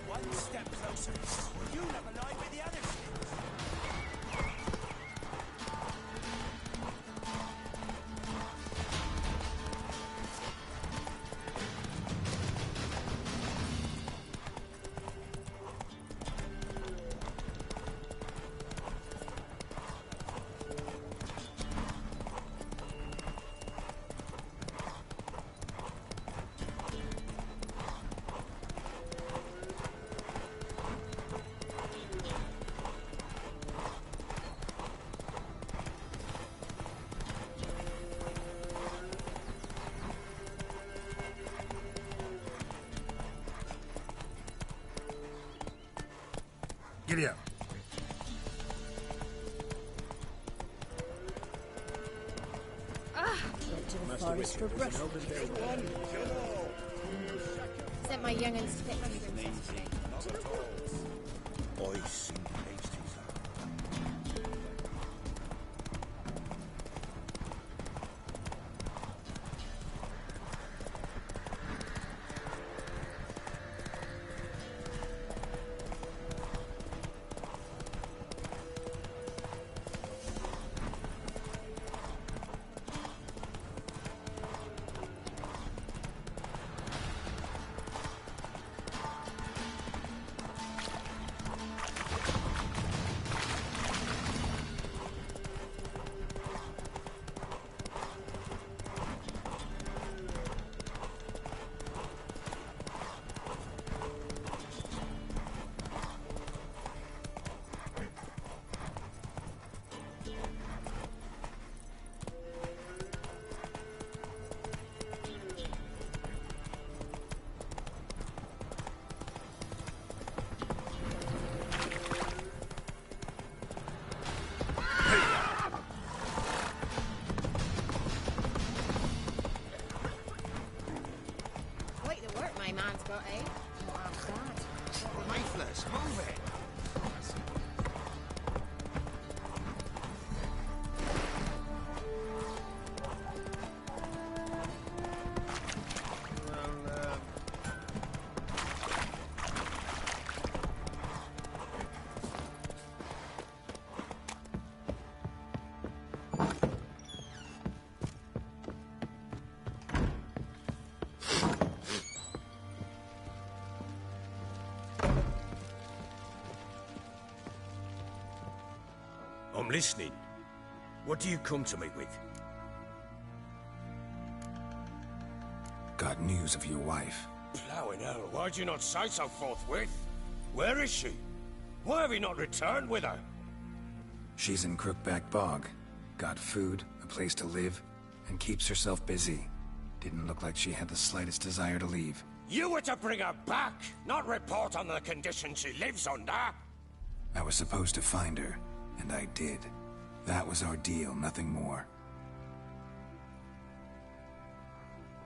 One step closer. You never lie with the others. Giddy up. Went to the forest for brush. Sent my young'uns to pick mushrooms yesterday. I see pasties. Lifeless, move it! I'm listening. What do you come to me with? Got news of your wife. Plowing hell, why'd you not say so forthwith? Where is she? Why have you not returned with her? She's in Crookback Bog. Got food, a place to live, and keeps herself busy. Didn't look like she had the slightest desire to leave. You were to bring her back, not report on the conditions she lives under. I was supposed to find her, and I did. That was our deal, nothing more.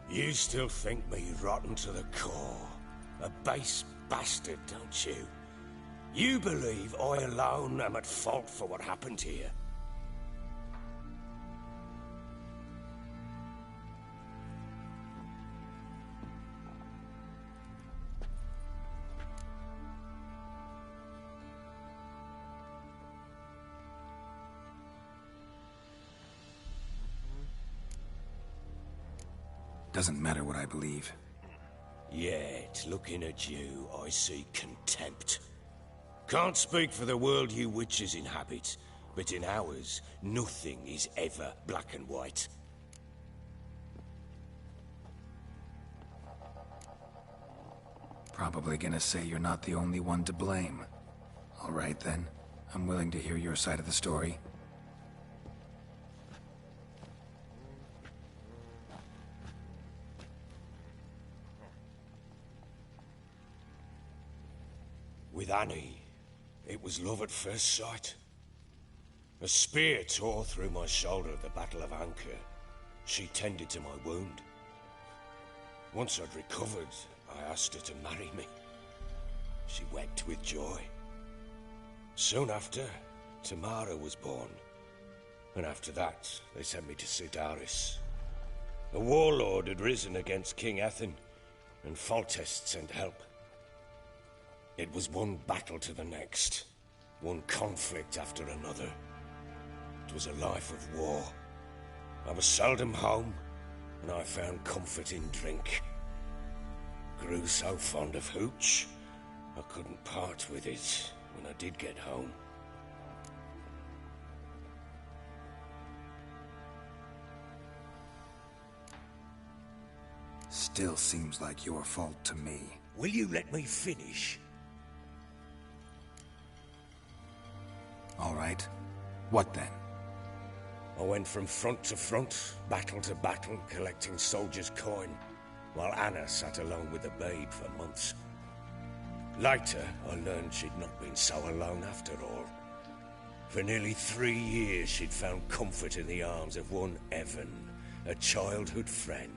You still think me rotten to the core. A base bastard, don't you? You believe I alone am at fault for what happened here. Doesn't matter what I believe. Yet, looking at you, I see contempt. Can't speak for the world you witches inhabit, but in ours, nothing is ever black and white. Probably gonna say you're not the only one to blame. All right then, I'm willing to hear your side of the story. With Annie, it was love at first sight. A spear tore through my shoulder at the Battle of Anchor. She tended to my wound. Once I'd recovered, I asked her to marry me. She wept with joy. Soon after, Tamara was born. And after that, they sent me to Sidaris. A warlord had risen against King Ethan, and Foltest sent help. It was one battle to the next, one conflict after another. It was a life of war. I was seldom home, and I found comfort in drink. Grew so fond of hooch, I couldn't part with it when I did get home. Still seems like your fault to me. Will you let me finish? All right. What then? I went from front to front, battle to battle, collecting soldiers' coin, while Anna sat alone with the babe for months. Later, I learned she'd not been so alone after all. For nearly 3 years, she'd found comfort in the arms of one Evan, a childhood friend.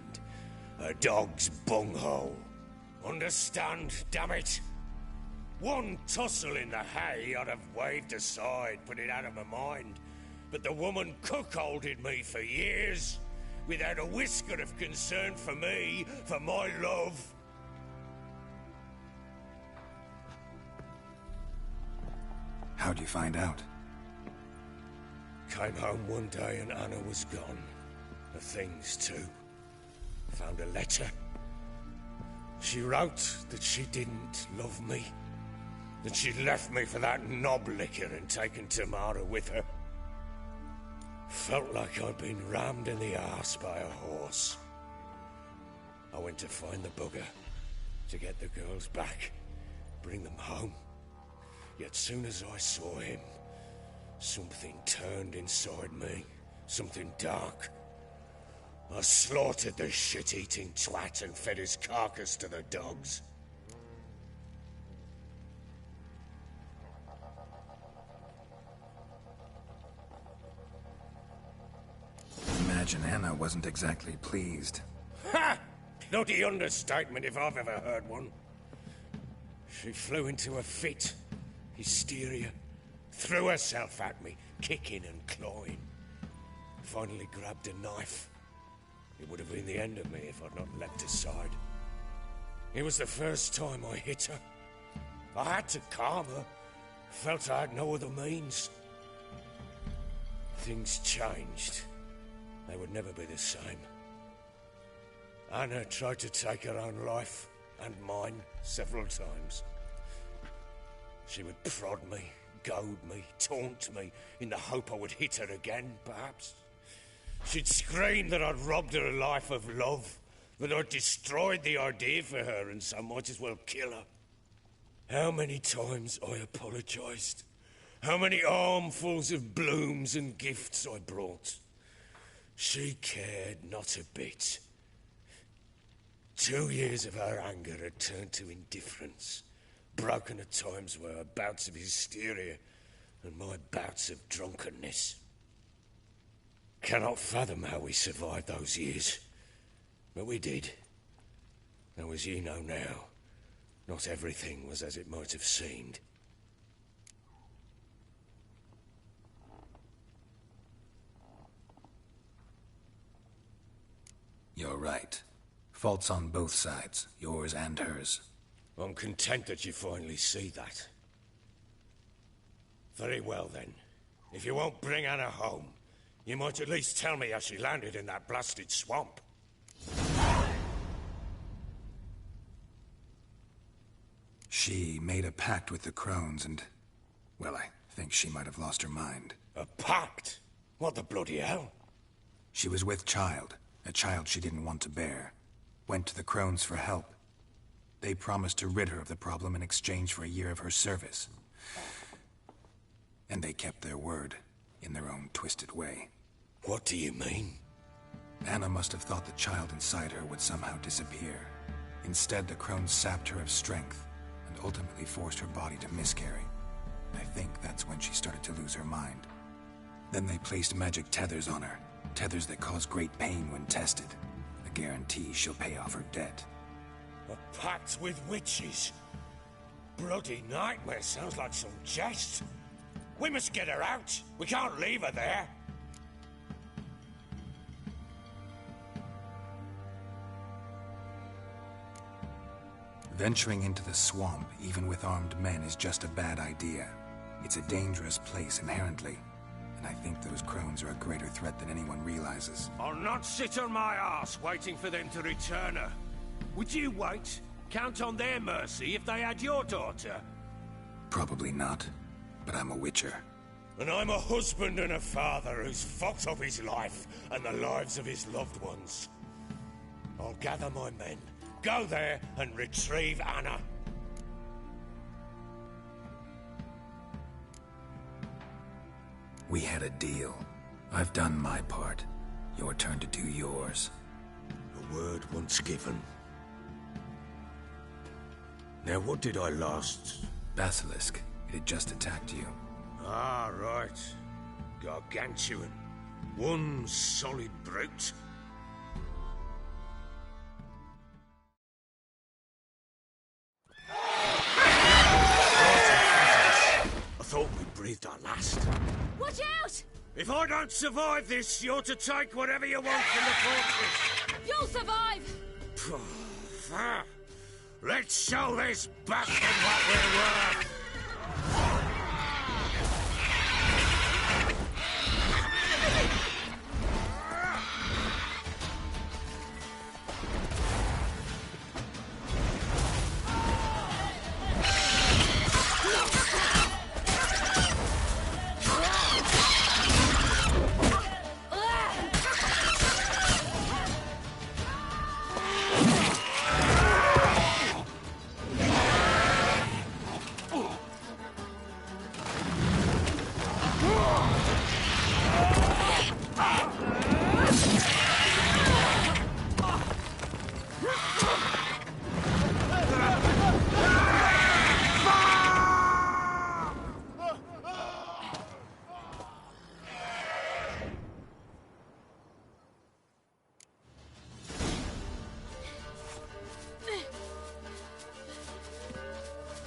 A dog's bunghole. Understand, damn it? One tussle in the hay I'd have waved aside, put it out of my mind. But the woman cuckolded me for years, without a whisker of concern for me, for my love. How'd you find out? Came home one day and Anna was gone. The things, too. Found a letter. She wrote that she didn't love me. That she'd left me for that knob licker and taken Tamara with her. Felt like I'd been rammed in the arse by a horse. I went to find the bugger, to get the girls back, bring them home. Yet soon as I saw him, something turned inside me, something dark. I slaughtered the shit-eating twat and fed his carcass to the dogs. Imagine Anna wasn't exactly pleased. Ha! Bloody understatement if I've ever heard one. She flew into a fit, hysteria, threw herself at me, kicking and clawing. Finally grabbed a knife. It would have been the end of me if I'd not leapt aside. It was the first time I hit her. I had to calm her. Felt I had no other means. Things changed. They would never be the same. Anna tried to take her own life, and mine, several times. She would prod me, goad me, taunt me, in the hope I would hit her again, perhaps. She'd scream that I'd robbed her life of love, that I'd destroyed the idea for her, and so might as well kill her. How many times I apologized. How many armfuls of blooms and gifts I brought. She cared not a bit. 2 years of her anger had turned to indifference, broken at times by her bouts of hysteria and my bouts of drunkenness. Cannot fathom how we survived those years, but we did. Though as you know now, not everything was as it might have seemed. You're right. Faults on both sides, yours and hers. I'm content that you finally see that. Very well then. If you won't bring Anna home, you might at least tell me how she landed in that blasted swamp. She made a pact with the crones and... well, I think she might have lost her mind. A pact? What the bloody hell? She was with child, a child she didn't want to bear. Went to the crones for help. They promised to rid her of the problem in exchange for a year of her service. And they kept their word, in their own twisted way. What do you mean? Anna must have thought the child inside her would somehow disappear. Instead, the crones sapped her of strength, and ultimately forced her body to miscarry. I think that's when she started to lose her mind. Then they placed magic tethers on her, tethers that cause great pain when tested. A guarantee she'll pay off her debt. A pact with witches? Bloody nightmare, sounds like some jest. We must get her out. We can't leave her there. Venturing into the swamp, even with armed men, is just a bad idea. It's a dangerous place inherently, and I think those crones are a greater threat than anyone realizes. I'll not sit on my arse waiting for them to return her. Would you wait? Count on their mercy if they had your daughter? Probably not, but I'm a witcher. And I'm a husband and a father who's fucked up his life and the lives of his loved ones. I'll gather my men, go there and retrieve Anna. We had a deal. I've done my part. Your turn to do yours. A word once given. Now, what did I last... Basilisk. It had just attacked you. Ah, right. Gargantuan. One solid brute. I thought we breathed our last. Watch out! If I don't survive this, you're to take whatever you want from the fortress. You'll survive! Let's show this bastard what we're worth!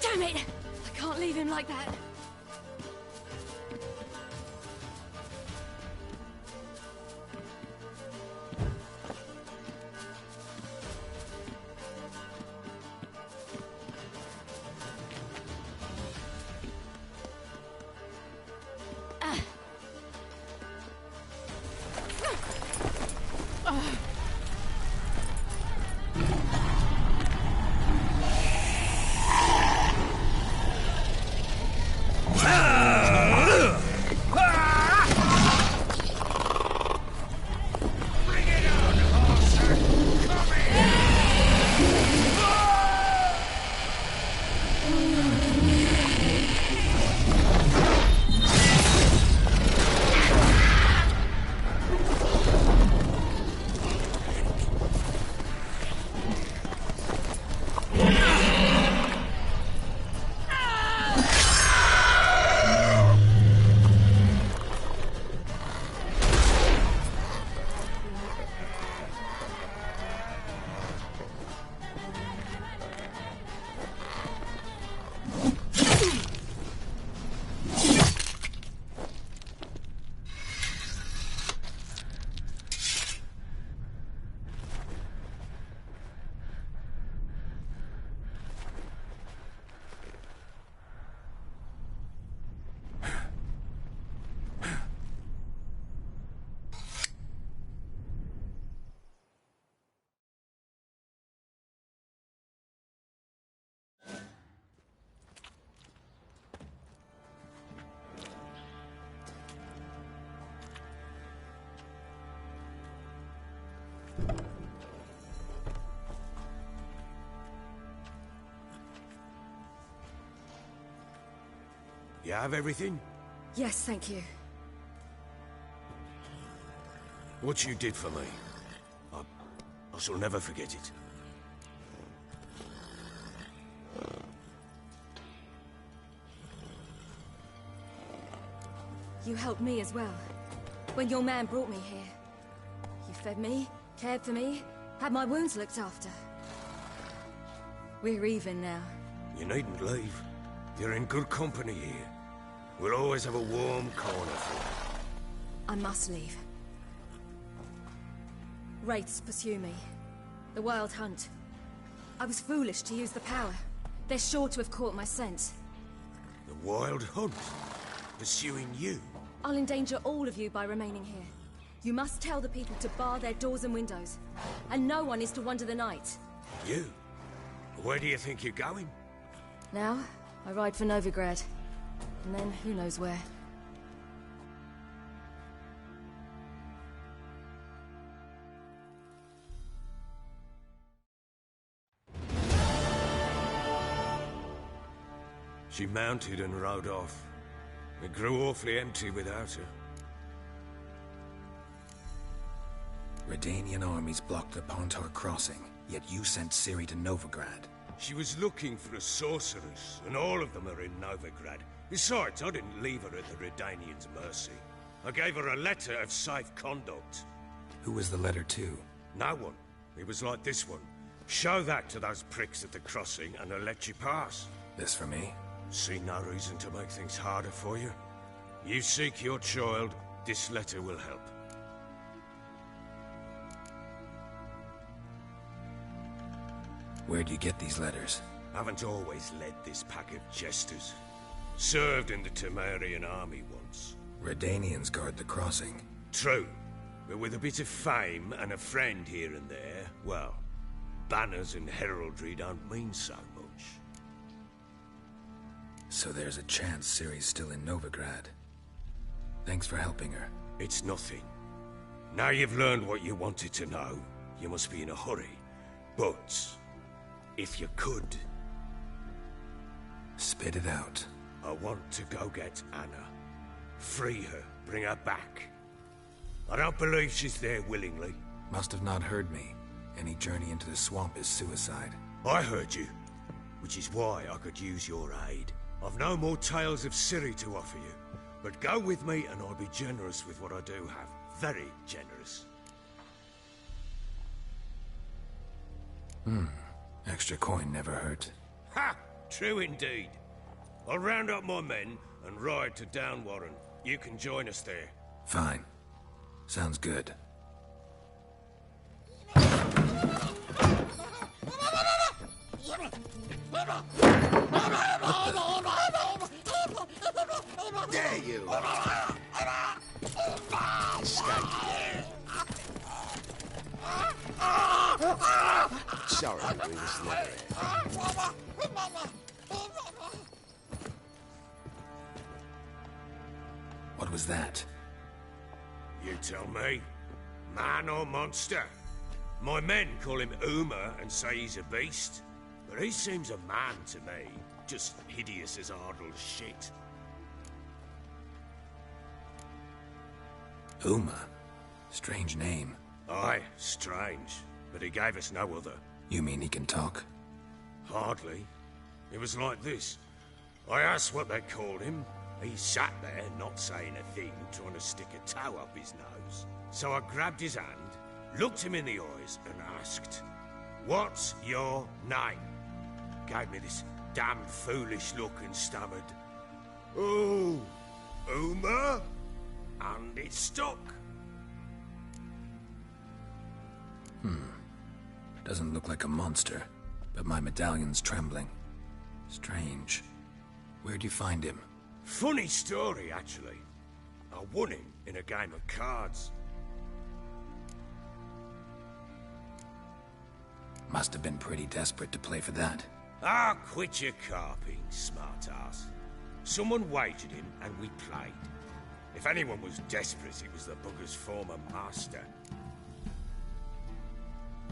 Damn it! I can't leave him like that. You have everything? Yes, thank you. What you did for me, I shall never forget it. You helped me as well. When your man brought me here. You fed me, cared for me, had my wounds looked after. We're even now. You needn't leave. You're in good company here. We'll always have a warm corner for you. I must leave. Wraiths pursue me. The Wild Hunt. I was foolish to use the power. They're sure to have caught my scent. The Wild Hunt? Pursuing you? I'll endanger all of you by remaining here. You must tell the people to bar their doors and windows. And no one is to wander the night. You? Where do you think you're going? Now, I ride for Novigrad. And then, who knows where. She mounted and rode off. It grew awfully empty without her. Redanian armies blocked the Pontar crossing, yet you sent Ciri to Novigrad. She was looking for a sorceress, and all of them are in Novigrad. Besides, I didn't leave her at the Redanians' mercy. I gave her a letter of safe conduct. Who was the letter to? No one. It was like this one. Show that to those pricks at the crossing, and they'll let you pass. This for me? See no reason to make things harder for you. You seek your child, this letter will help. Where'd you get these letters? Haven't always led this pack of jesters. Served in the Temerian army once. Redanians guard the crossing. True, but with a bit of fame and a friend here and there, well, banners and heraldry don't mean so much. So there's a chance Ciri's still in Novigrad. Thanks for helping her. It's nothing. Now you've learned what you wanted to know, you must be in a hurry. But, if you could... Spit it out. I want to go get Anna. Free her, bring her back. I don't believe she's there willingly. Must have not heard me. Any journey into the swamp is suicide. I heard you, which is why I could use your aid. I've no more tales of Ciri to offer you, but go with me and I'll be generous with what I do have. Very generous. Extra coin never hurt. Ha! True indeed. I'll round up my men and ride to Downwarren. You can join us there. Fine. Sounds good. There you are. Sorry to bring this letter in. What was that? You tell me. Man or monster? My men call him Uma and say he's a beast. But he seems a man to me. Just hideous as Ardle's shit. Uma? Strange name. Aye, strange. But he gave us no other. You mean he can talk? Hardly. It was like this. I asked what they called him. He sat there, not saying a thing, trying to stick a toe up his nose. So I grabbed his hand, looked him in the eyes, and asked, "What's your name?" Gave me this damn foolish look and stammered, "Oh, Uma?" And it stuck. Doesn't look like a monster, but my medallion's trembling. Strange. Where'd you find him? Funny story, actually. I won him in a game of cards. Must have been pretty desperate to play for that. Ah, quit your carping, smart-ass. Someone wagered him, and we played. If anyone was desperate, it was the bugger's former master.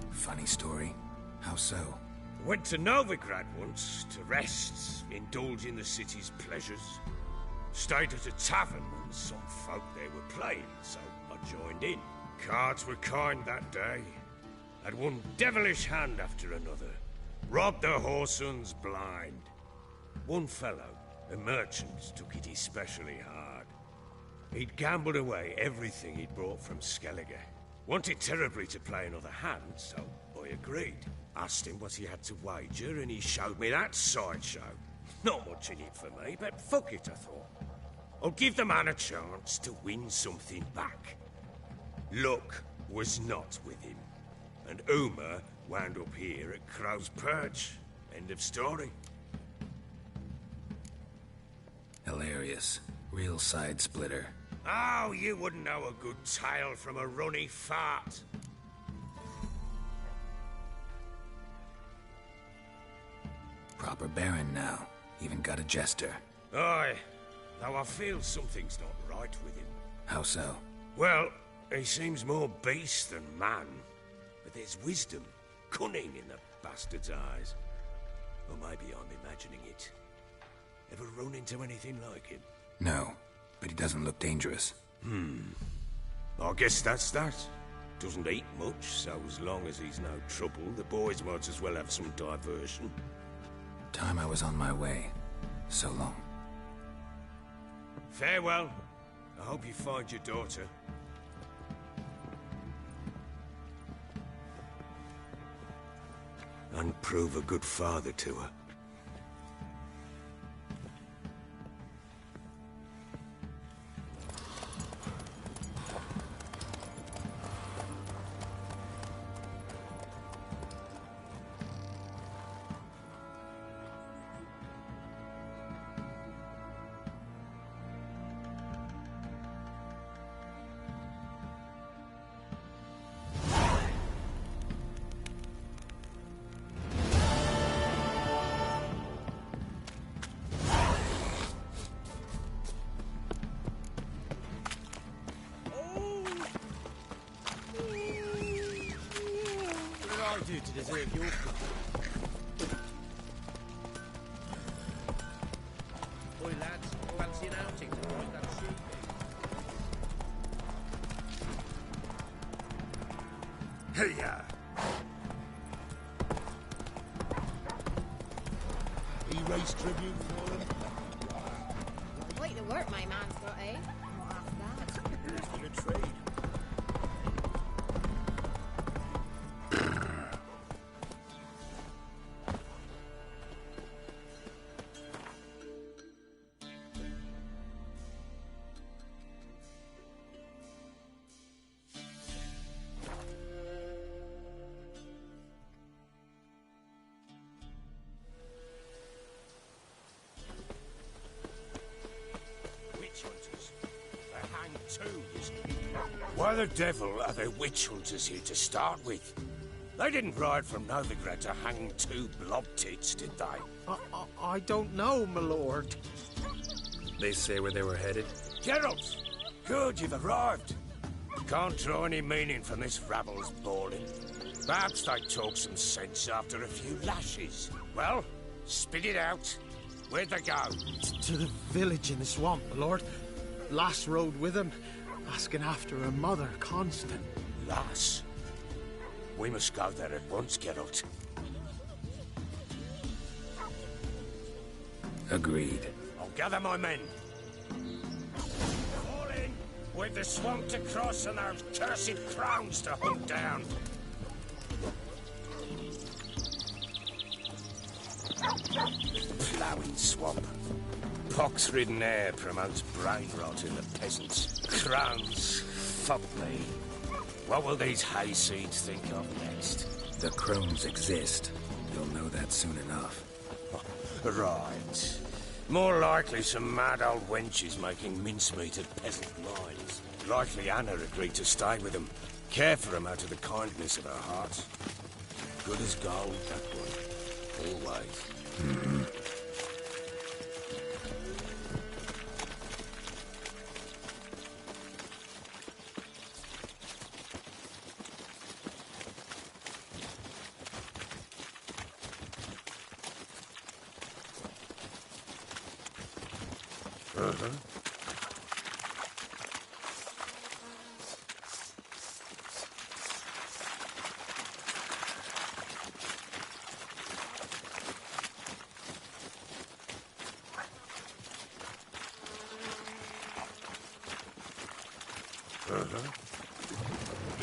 Funny story. How so? Went to Novigrad once, to rest, indulge in the city's pleasures. Stayed at a tavern and some folk there were playing, so I joined in. Cards were kind that day. Had one devilish hand after another. Robbed the whoresons blind. One fellow, a merchant, took it especially hard. He'd gambled away everything he'd brought from Skellige. Wanted terribly to play another hand, so I agreed. Asked him what he had to wager, and he showed me that sideshow. Not much in it for me, but fuck it, I thought. I'll give the man a chance to win something back. Luck was not with him, and Uma wound up here at Crow's Perch. End of story. Hilarious. Real side splitter. Oh, you wouldn't know a good tale from a runny fart. Proper Baron now. Even got a jester. Aye, though I feel something's not right with him. How so? Well, he seems more beast than man. But there's wisdom, cunning in the bastard's eyes. Or maybe I'm imagining it. Ever run into anything like him? No, but he doesn't look dangerous. I guess that's that. Doesn't eat much, so as long as he's no trouble, the boys might as well have some diversion. Time I was on my way. So long. Farewell. I hope you find your daughter. And prove a good father to her. To deserve your Oi lads, fancy an outing to find that sheep? Hey-ya! He raised tribute for him. Quite the work my man's got, eh? Not half bad. Here's for the trade. Why the devil are there witch hunters here to start with? They didn't ride from Novigrad to hang two blob tits, did they? I don't know, my lord. They say where they were headed? Geralt! Good, you've arrived. Can't draw any meaning from this rabble's bawling. Perhaps they talk some sense after a few lashes. Well, spit it out. Where'd they go? To the village in the swamp, my lord. Lass rode with him, asking after her mother, Constant. Lass? We must go there at once, Geralt. Agreed. I'll gather my men. Fall in! We've the swamp to cross and those cursed crowns to hunt down. Ploughing swamp. Pox-ridden air promotes brain rot in the peasants. Crowns, fuck me. What will these hayseeds think of next? The crones exist. You'll know that soon enough. Right. More likely some mad old wenches making mincemeat of peasant minds. Likely Anna agreed to stay with them. Care for them out of the kindness of her heart. Good as gold, that one. Always. Mm-hmm.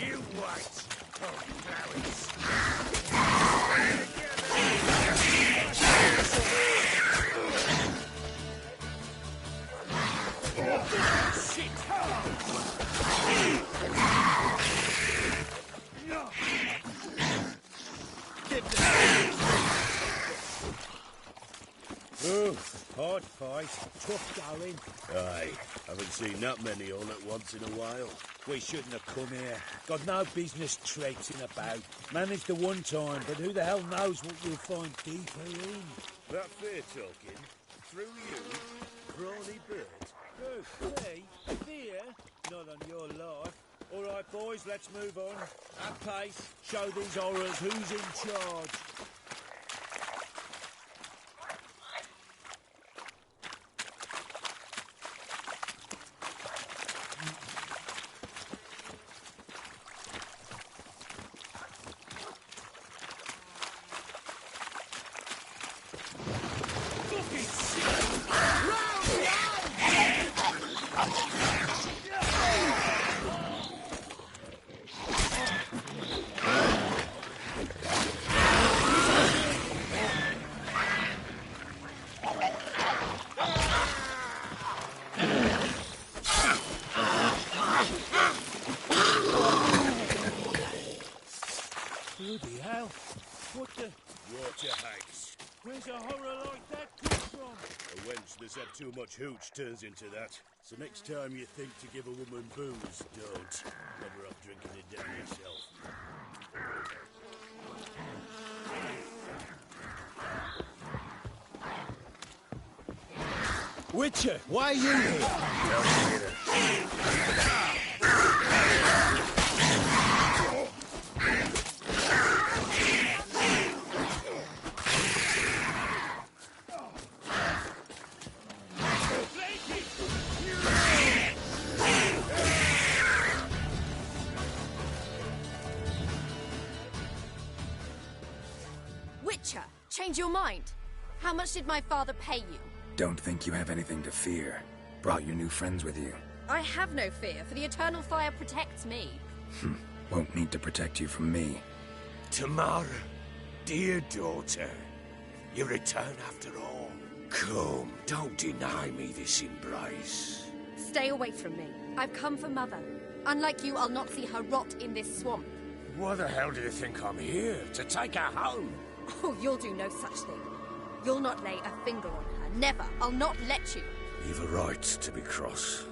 You wait, oh Clarence. Hard fight, tough going. Aye, haven't seen that many all at once in a while. We shouldn't have come here. Got no business traipsing about. Managed the one time, but who the hell knows what we'll find deeper in. That fair talking? Through you? Brawny bird? Who, me? Fear? Not on your life. All right, boys, let's move on. At pace, show these horrors who's in charge. What the... Water hags. Where's a horror like that come from? A wench that's had too much hooch turns into that. So next time you think to give a woman booze, don't. Let her off drinking it down yourself. Witcher, why are you here? Tell me later. Witcher, change your mind. How much did my father pay you? Don't think you have anything to fear. Brought your new friends with you. I have no fear, for the eternal fire protects me. Won't need to protect you from me. Tamara, dear daughter, you return after all. Come, don't deny me this embrace. Stay away from me. I've come for Mother. Unlike you, I'll not see her rot in this swamp. Why the hell do you think I'm here? To take her home? Oh, you'll do no such thing. You'll not lay a finger on her. Never. I'll not let you. You've a right to be cross.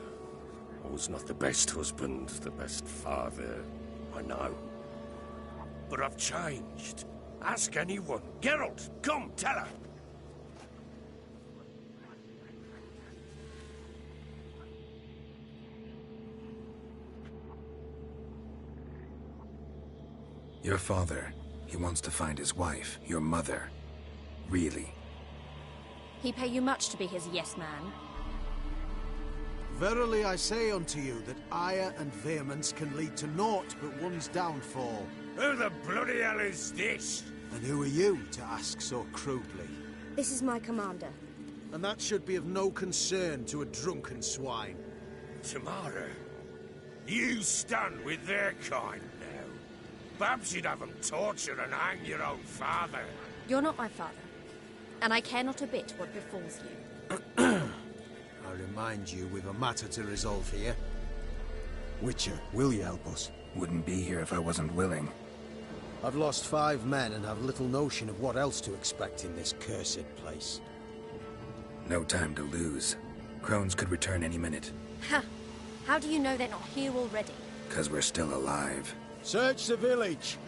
I was not the best husband, the best father, I know. But I've changed. Ask anyone. Geralt, come, tell her. Your father, he wants to find his wife, your mother. Really? He pay you much to be his yes man. Verily I say unto you that ire and vehemence can lead to naught but one's downfall. Who the bloody hell is this? And who are you to ask so crudely? This is my commander. And that should be of no concern to a drunken swine. Tamara, you stand with their kind now. Perhaps you'd have them torture and hang your own father. You're not my father, and I care not a bit what befalls you. I remind you we've a matter to resolve here. Witcher, will you help us? Wouldn't be here if I wasn't willing. I've lost 5 men and have little notion of what else to expect in this cursed place. No time to lose. Crones could return any minute. Ha! How do you know they're not here already? 'Cause we're still alive. Search the village!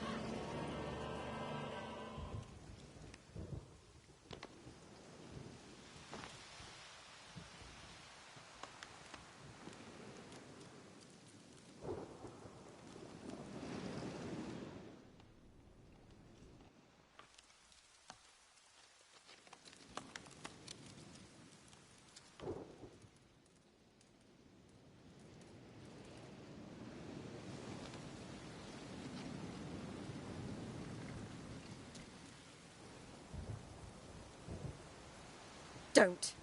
Don't.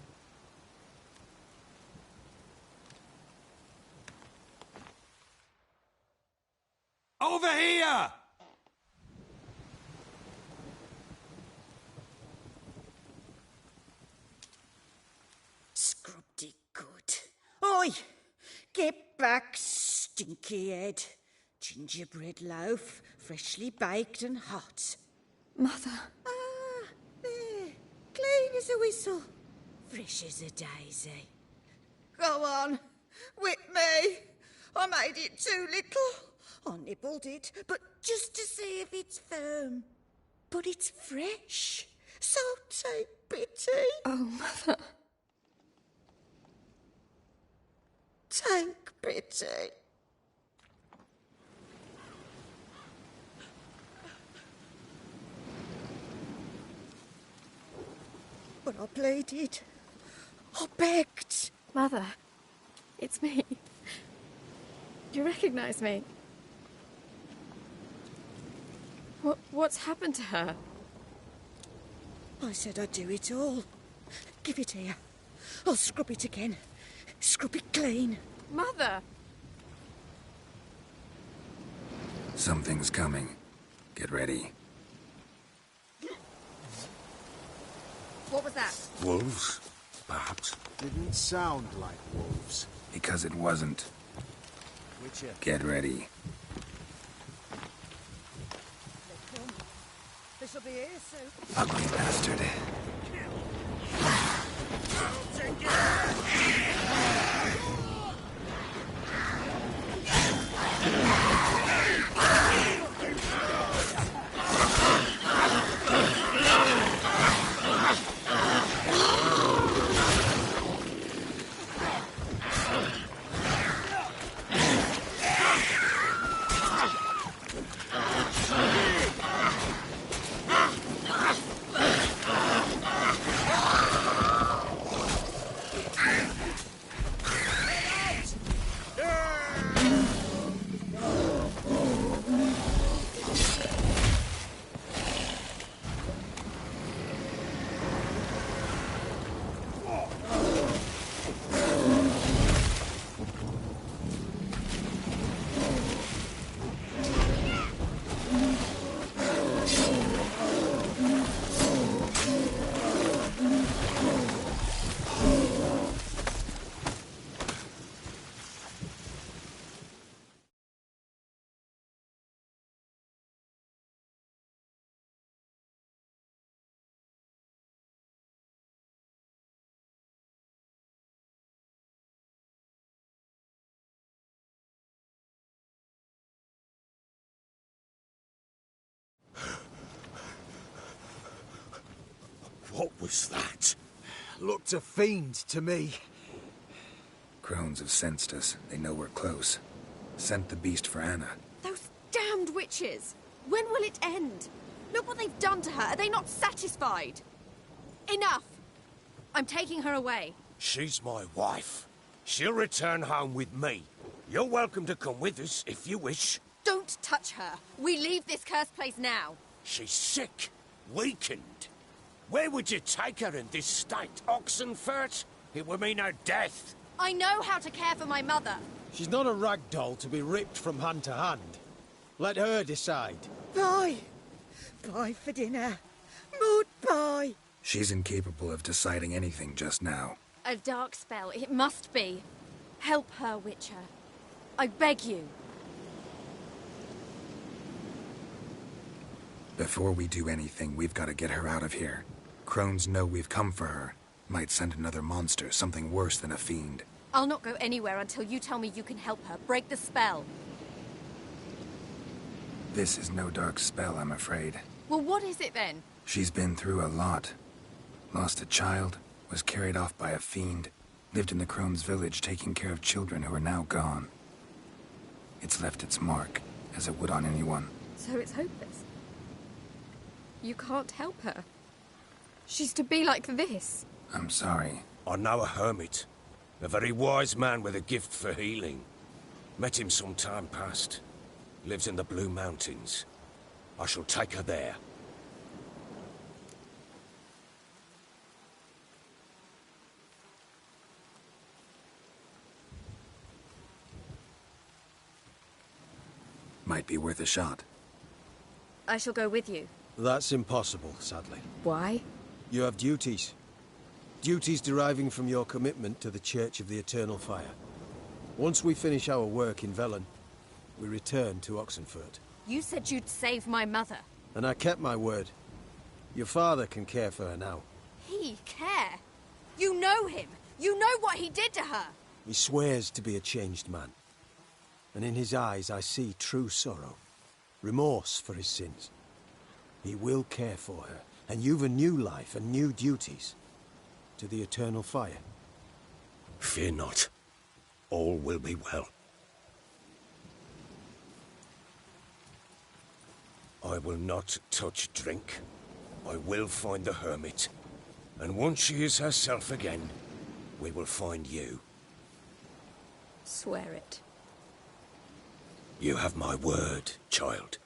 Over here! Scrubbed it good. Oi! Get back, stinky head. Gingerbread loaf, freshly baked and hot. Mother. Ah, there. Clean as a whistle. Fresh as a daisy. Go on, whip me. I made it too little. I nibbled it, but just to see if it's firm. But it's fresh, so take pity. Oh, Mother. Take pity. But I pleaded. I begged. Mother, it's me. You recognize me? What's happened to her? I said I'd do it all. Give it here. I'll scrub it again. Scrub it clean. Mother! Something's coming. Get ready. What was that? Wolves, perhaps. Didn't sound like wolves. Because it wasn't. Witcher. Get ready. will be here soon. Ugly bastard. What was that? Looked a fiend to me. Crones have sensed us. They know we're close. Sent the beast for Anna. Those damned witches! When will it end? Look what they've done to her. Are they not satisfied? Enough! I'm taking her away. She's my wife. She'll return home with me. You're welcome to come with us if you wish. Don't touch her. We leave this cursed place now. She's sick, weakened. Where would you take her in this state? Oxenfurt? It would mean her death. I know how to care for my mother. She's not a rag doll to be ripped from hand to hand. Let her decide. Bye. Bye for dinner. Mood bye. She's incapable of deciding anything just now. A dark spell, it must be. Help her, Witcher. I beg you. Before we do anything, we've got to get her out of here. Crones know we've come for her. Might send another monster, something worse than a fiend. I'll not go anywhere until you tell me you can help her. Break the spell. This is no dark spell, I'm afraid. Well, what is it then? She's been through a lot. Lost a child, was carried off by a fiend, lived in the Crones village taking care of children who are now gone. It's left its mark, as it would on anyone. So it's hopeless. You can't help her. She's to be like this. I'm sorry. I know a hermit. A very wise man with a gift for healing. Met him some time past. Lives in the Blue Mountains. I shall take her there. Might be worth a shot. I shall go with you. That's impossible, sadly. Why? You have duties. Duties deriving from your commitment to the Church of the Eternal Fire. Once we finish our work in Velen, we return to Oxenfurt. You said you'd save my mother. And I kept my word. Your father can care for her now. He care? You know him. You know what he did to her. He swears to be a changed man. And in his eyes I see true sorrow. Remorse for his sins. He will care for her, and you've a new life and new duties. To the Eternal Fire. Fear not. All will be well. I will not touch drink. I will find the hermit. And once she is herself again, we will find you. Swear it. You have my word, child.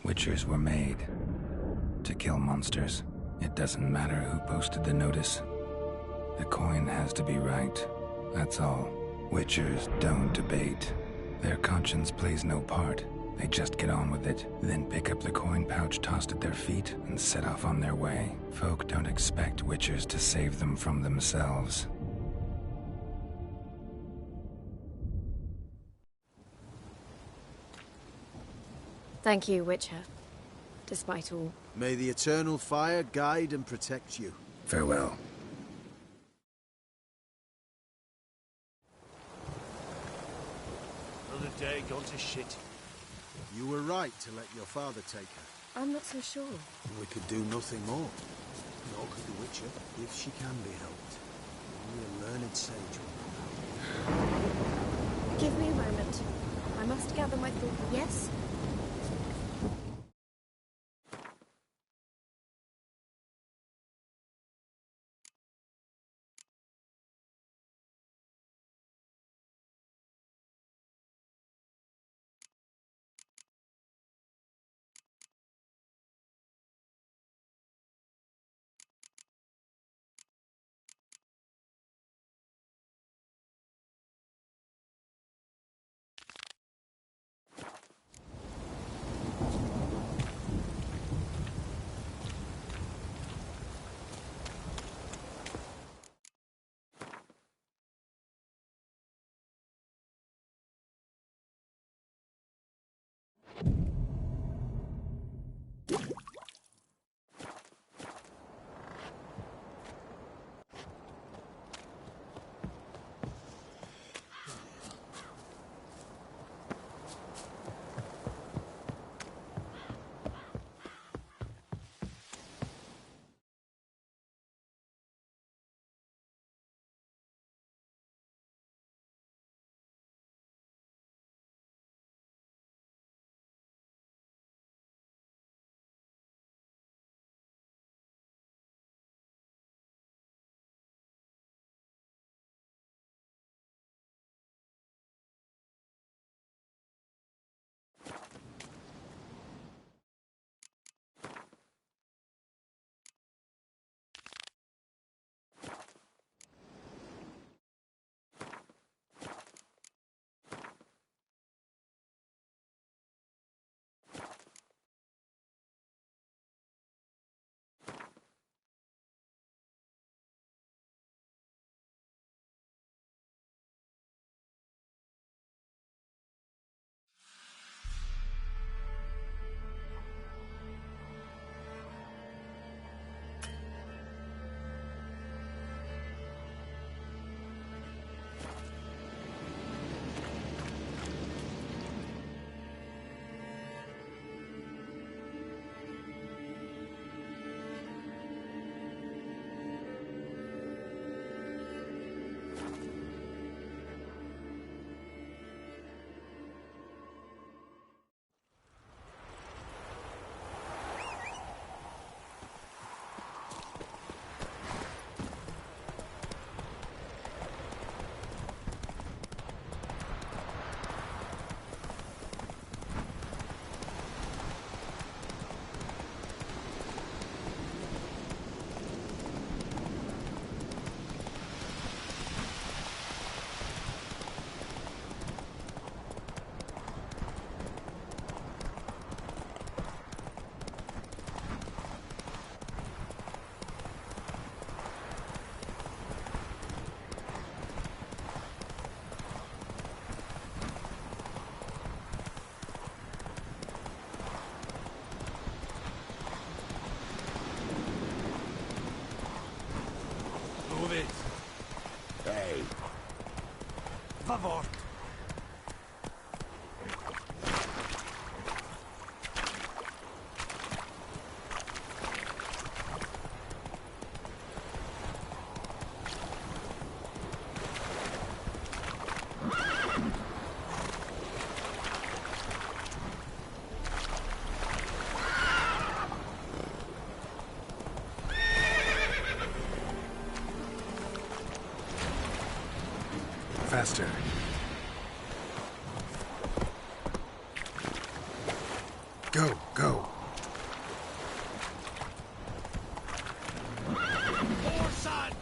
Witchers were made to kill monsters. It doesn't matter who posted the notice. The coin has to be right. That's all. Witchers don't debate. Their conscience plays no part. They just get on with it, then pick up the coin pouch tossed at their feet and set off on their way. Folk don't expect Witchers to save them from themselves. Thank you, Witcher. Despite all. May the eternal fire guide and protect you. Farewell. Another day gone to shit. You were right to let your father take her. I'm not so sure. We could do nothing more. Nor could the Witcher, if she can be helped. Only a learned sage will know. Give me a moment. I must gather my thoughts. Yes? Favor. Faster. Go, go. More sun!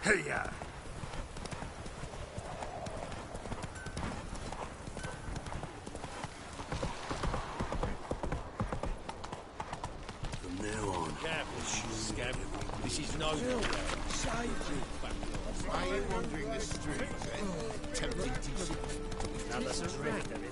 Hey-ya! From now on, careful, this is no save you. Why are you wandering the streets, eh? Tempting to now there's a drift of it.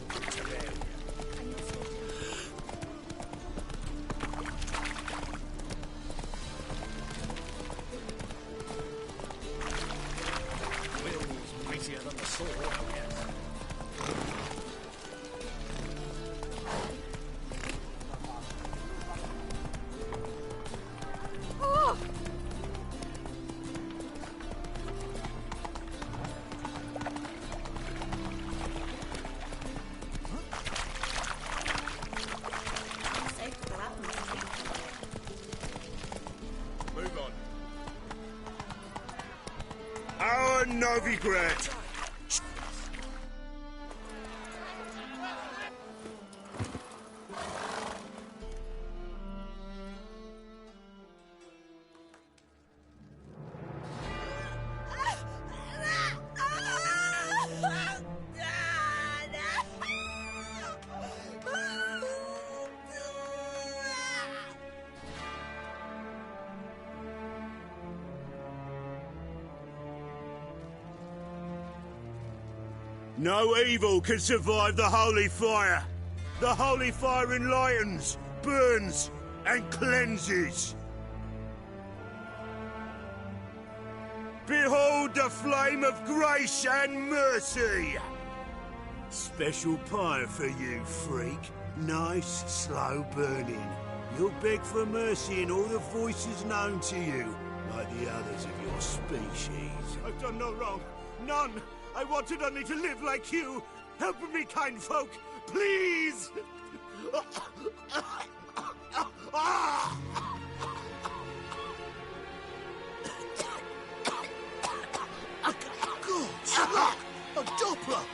Novigrad! No evil can survive the holy fire. The holy fire enlightens, burns, and cleanses. Behold the flame of grace and mercy. Special pie for you, freak. Nice, slow burning. You'll beg for mercy in all the voices known to you, like the others of your species. I've done no wrong. None. I wanted only to live like you. Help me, kind folk, please! God, a Doppler!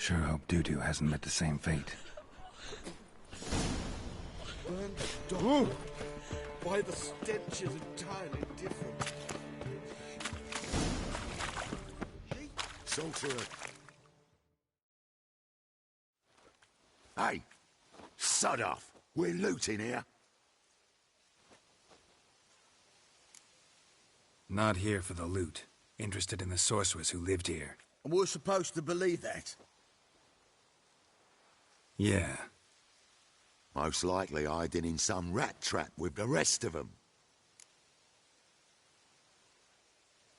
Sure hope Dudu hasn't met the same fate. Burned dog. Why the stench is entirely different. Sorcerer. Hey, sod off. We're looting here. Not here for the loot. Interested in the sorcerers who lived here. And we're supposed to believe that? Yeah. Most likely hiding in some rat trap with the rest of them.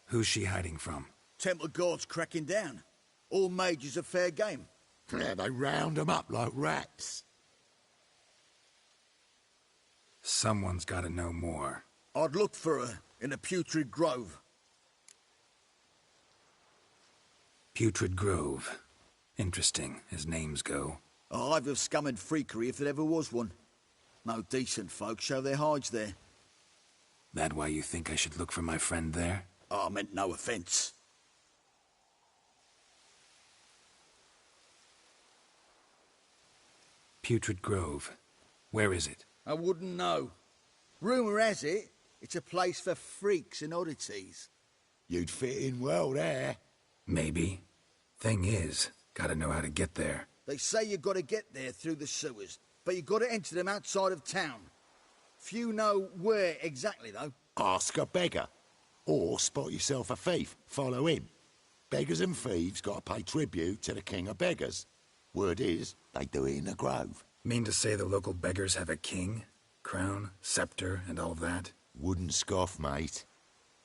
Who's she hiding from? Temple Guards cracking down. All mages are fair game. Yeah, they round them up like rats. Someone's gotta know more. I'd look for her in a putrid grove. Putrid Grove. Interesting, as names go. A hive of scum and freakery if there ever was one. No decent folk show their hides there. That why you think I should look for my friend there? Oh, I meant no offence. Putrid Grove. Where is it? I wouldn't know. Rumour has it, it's a place for freaks and oddities. You'd fit in well there. Maybe. Thing is, gotta know how to get there. They say you gotta get there through the sewers, but you gotta enter them outside of town. Few know where exactly, though. Ask a beggar. Or spot yourself a thief. Follow him. Beggars and thieves gotta pay tribute to the king of beggars. Word is, they do it in the grove. Mean to say the local beggars have a king? Crown, scepter, and all that? Wouldn't scoff, mate.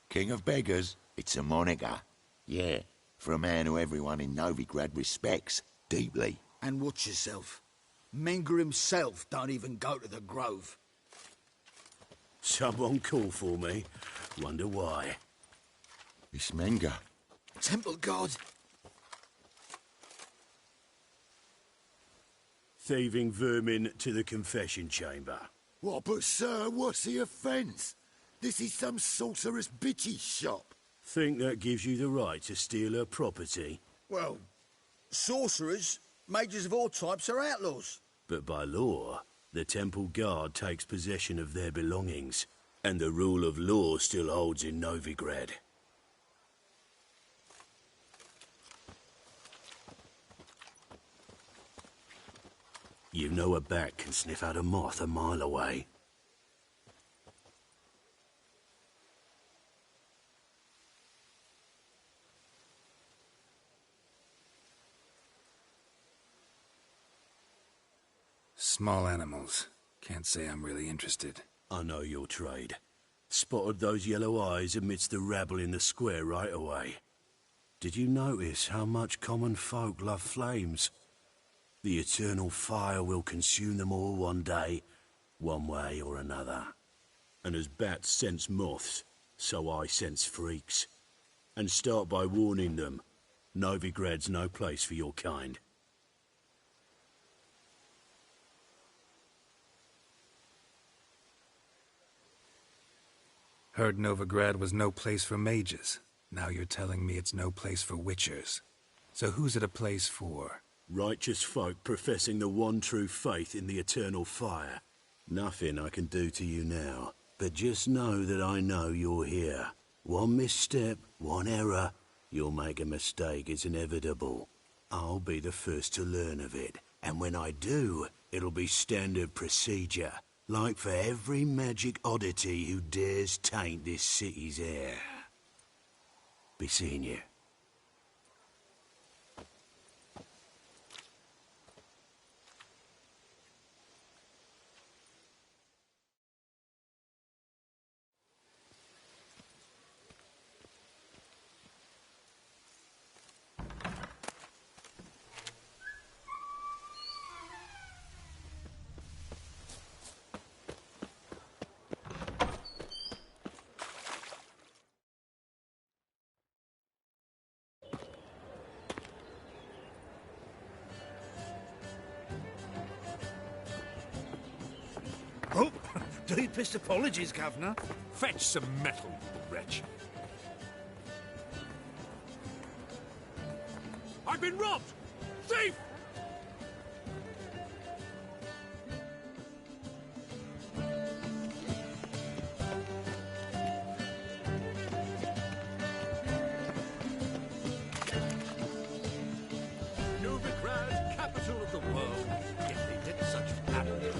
King of beggars, it's a moniker. Yeah, for a man who everyone in Novigrad respects deeply. And watch yourself. Menger himself don't even go to the grove. Someone call for me. Wonder why. It's Menger. Temple Guard. Thieving vermin to the confession chamber. What, but sir, what's the offence? This is some sorcerer's bitchy shop. Think that gives you the right to steal her property? Well, sorcerers, mages of all types are outlaws. But by law, the temple guard takes possession of their belongings, and the rule of law still holds in Novigrad. You know a bat can sniff out a moth a mile away. Small animals. Can't say I'm really interested. I know your trade. Spotted those yellow eyes amidst the rabble in the square right away. Did you notice how much common folk love flames? The eternal fire will consume them all one day, one way or another. And as bats sense moths, so I sense freaks. And start by warning them, Novigrad's no place for your kind. Heard Novigrad was no place for mages. Now you're telling me it's no place for witchers. So who's it a place for? Righteous folk professing the one true faith in the eternal fire. Nothing I can do to you now, but just know that I know you're here. One misstep, one error, you'll make a mistake, it's inevitable. I'll be the first to learn of it, and when I do, it'll be standard procedure. Like for every magic oddity who dares taint this city's air. Be seeing you. Oh, deepest apologies, Governor. Fetch some metal, you wretch. I've been robbed! Thief! Novigrad, capital of the world. Yet they did such damage.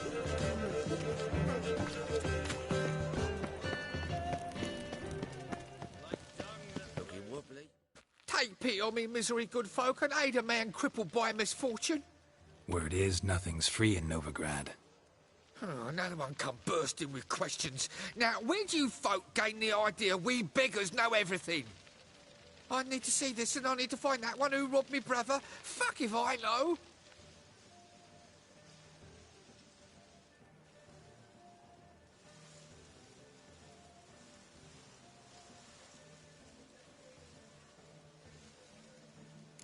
Take pity on me, misery, good folk, and aid a man crippled by misfortune. Word is, nothing's free in Novigrad. Oh, another one come bursting with questions. Now, where do you folk gain the idea we beggars know everything? I need to see this, and I need to find that one who robbed me brother. Fuck if I know.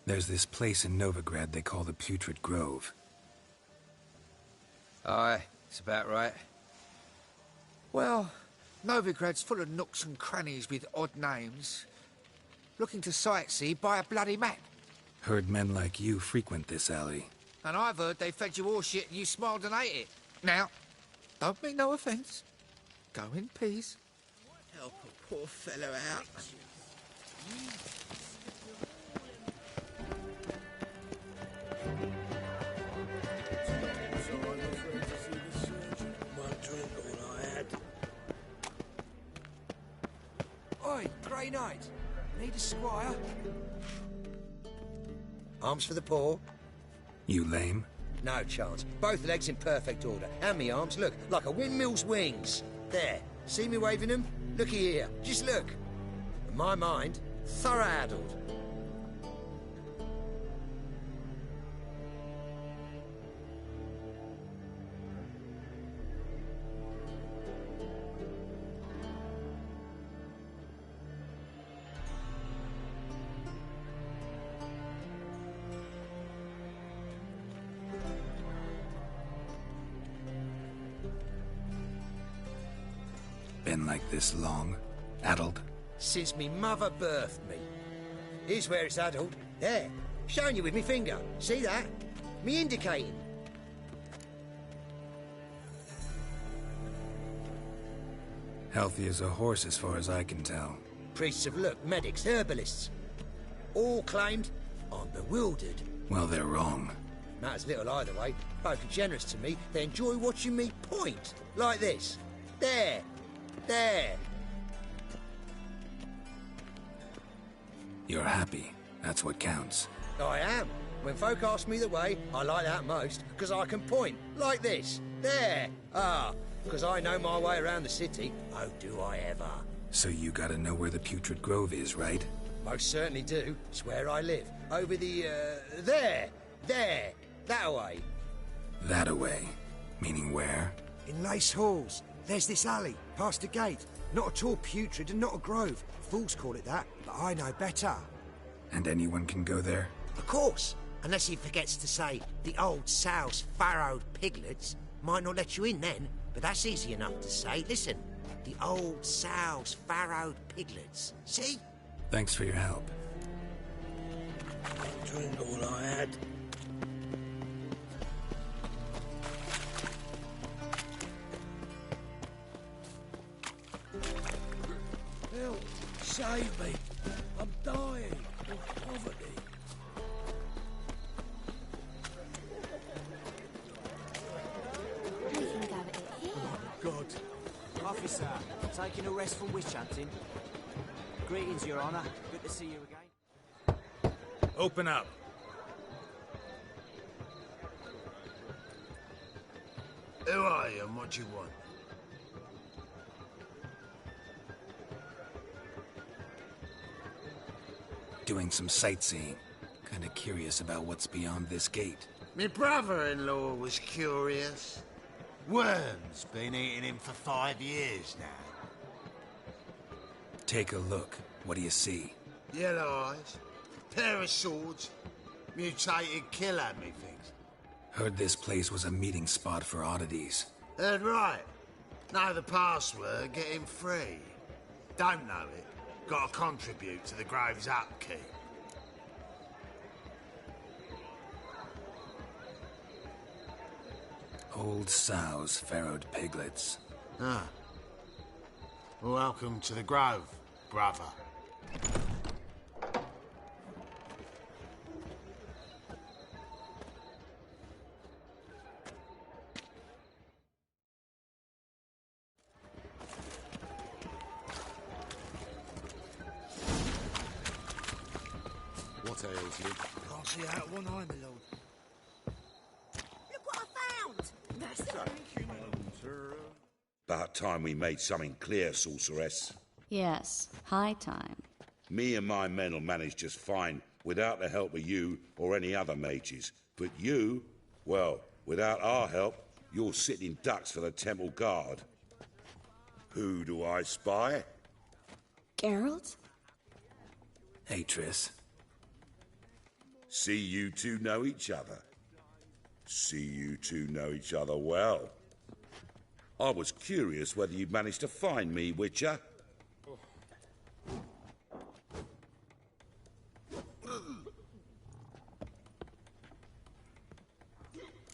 There's this place in Novigrad they call the Putrid Grove. Aye, it's about right. Well, Novigrad's full of nooks and crannies with odd names. Looking to sightsee, buy a bloody map. Heard men like you frequent this alley. And I've heard they fed you all shit and you smiled and ate it. Now, don't mean no offence. Go in peace. Help a poor fellow out. Oi, Grey Knight. Need a squire? Arms for the poor? You lame? No chance. Both legs in perfect order. And me arms, look, like a windmill's wings. There. See me waving them? Looky here. Just look. In my mind, thorough addled. been like this long? Addled? Since me mother birthed me. Here's where it's addled. There. Showing you with me finger. See that? Me indicating. Healthy as a horse as far as I can tell. Priests of luck, medics, herbalists. All claimed I'm bewildered. Well, they're wrong. Matters little either way. Both are generous to me. They enjoy watching me point. Like this. There. There. You're happy. That's what counts. I am. When folk ask me the way, I like that most, because I can point. Like this. There. Ah. Because I know my way around the city. Oh, do I ever. So you gotta know where the Putrid Grove is, right? Most certainly do. It's where I live. Over the, there. There. That way. That away. Meaning where? In Lace Halls. There's this alley, past the gate. Not at all putrid and not a grove. Fools call it that, but I know better. And anyone can go there? Of course. Unless he forgets to say the old sow's farrowed piglets. Might not let you in then, but that's easy enough to say. Listen, the old sow's farrowed piglets. See? Thanks for your help. Drink all I had. Help! Save me! I'm dying of poverty. God. Officer, taking a rest from witch hunting. Greetings, Your Honor. Good to see you again. Open up. Who are you and what you want? Doing some sightseeing. Kinda curious about what's beyond this gate. My brother-in-law was curious. Worm's been eating him for 5 years now. Take a look. What do you see? Yellow eyes, pair of swords, mutated killer, methinks. Heard this place was a meeting spot for oddities. Heard right. Know the password, get him free. Don't know it, gotta contribute to the Grove's upkeep. Old sows, farrowed piglets. Ah. Welcome to the Grove, brother. What ails you? Can't see out one eye, my lord. Look what I found! That's About time we made something clear, sorceress. Yes, high time. Me and my men'll manage just fine without the help of you or any other mages. But you, well, without our help, you're sitting ducks for the temple guard. Who do I spy? Geralt? Hey, Triss. See you two know each other. See you two know each other well. I was curious whether you'd managed to find me, Witcher.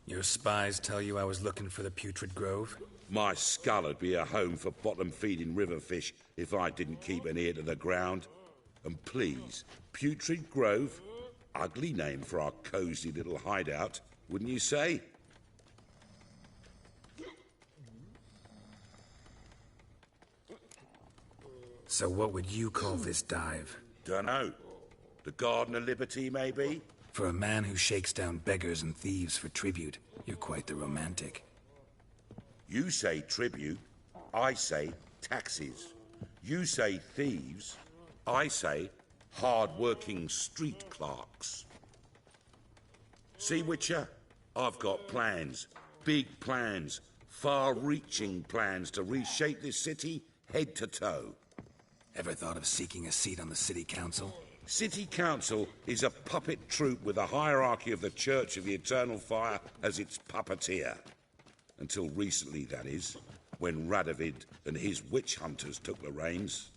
Your spies tell you I was looking for the Putrid Grove? My skull'd be a home for bottom-feeding river fish if I didn't keep an ear to the ground. And please, Putrid Grove? Ugly name for our cosy little hideout, wouldn't you say? So what would you call this dive? Dunno. The Garden of Liberty, maybe? For a man who shakes down beggars and thieves for tribute, you're quite the romantic. You say tribute, I say taxes. You say thieves, I say hard-working street clerks. See, Witcher? I've got plans. Big plans. Far-reaching plans to reshape this city head to toe. Ever thought of seeking a seat on the city council? City Council is a puppet troupe with a hierarchy of the Church of the Eternal Fire as its puppeteer. Until recently, that is. when Radovid and his witch hunters took the reins.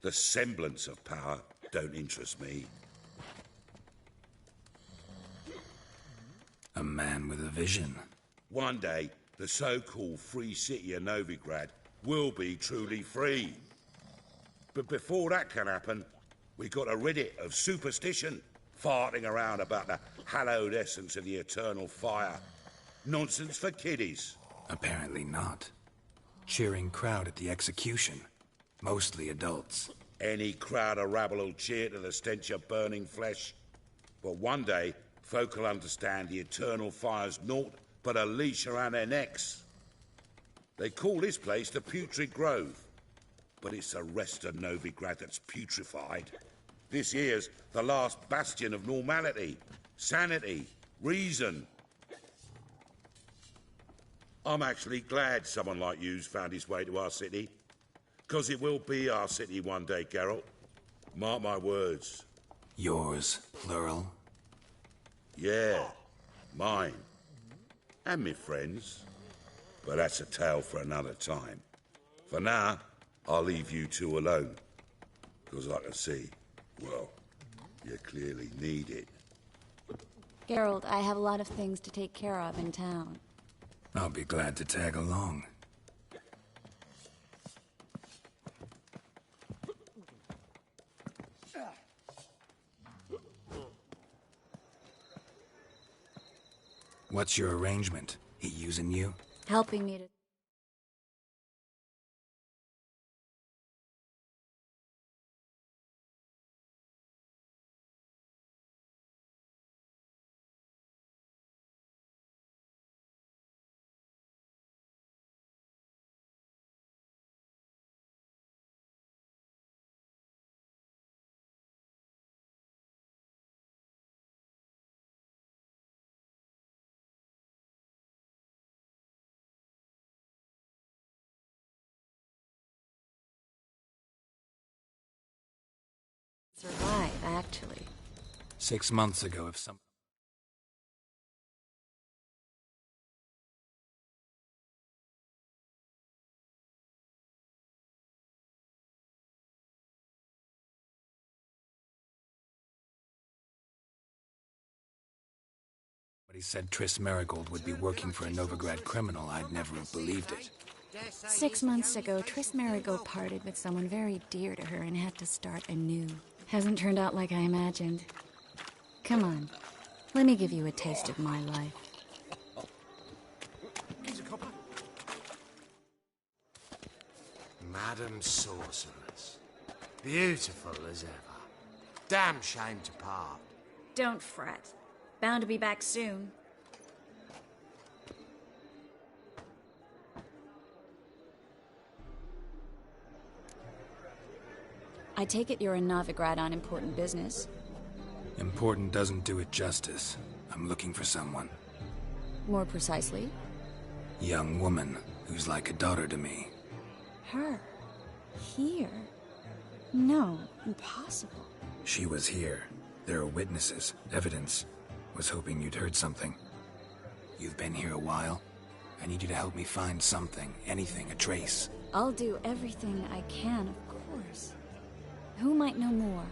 The semblance of power don't interest me. A man with a vision. One day, the so-called free city of Novigrad will be truly free. But before that can happen, we got to rid it of superstition, farting around about the hallowed essence of the eternal fire. Nonsense for kiddies. Apparently not. Cheering crowd at the execution. Mostly adults. Any crowd of rabble will cheer to the stench of burning flesh. But one day, folk will understand the eternal fire's naught but a leash around their necks. They call this place the Putrid Grove, but it's the rest of Novigrad that's putrefied. This here's the last bastion of normality, sanity, reason. I'm actually glad someone like you's found his way to our city. 'Cause it will be our city one day, Geralt. Mark my words. Yours, plural? Yeah, mine. And me friends. But that's a tale for another time. For now, I'll leave you two alone. 'Cause I can see, well, you clearly need it. Geralt, I have a lot of things to take care of in town. I'll be glad to tag along. What's your arrangement? He using you? Helping me to... survive, actually. 6 months ago, if some... But he said Triss Merigold would be working for a Novigrad criminal, I'd never have believed it. 6 months ago, Triss Merigold parted with someone very dear to her and had to start anew. Hasn't turned out like I imagined. Come on, let me give you a taste of my life. Madam Sorceress. Beautiful as ever. Damn shame to part. Don't fret. Bound to be back soon. I take it you're in Novigrad on important business. Important doesn't do it justice. I'm looking for someone. More precisely? Young woman who's like a daughter to me. Her? Here? No, impossible. She was here. There are witnesses, evidence. Was hoping you'd heard something. You've been here a while. I need you to help me find something, anything, a trace. I'll do everything I can, of course. Who might know more?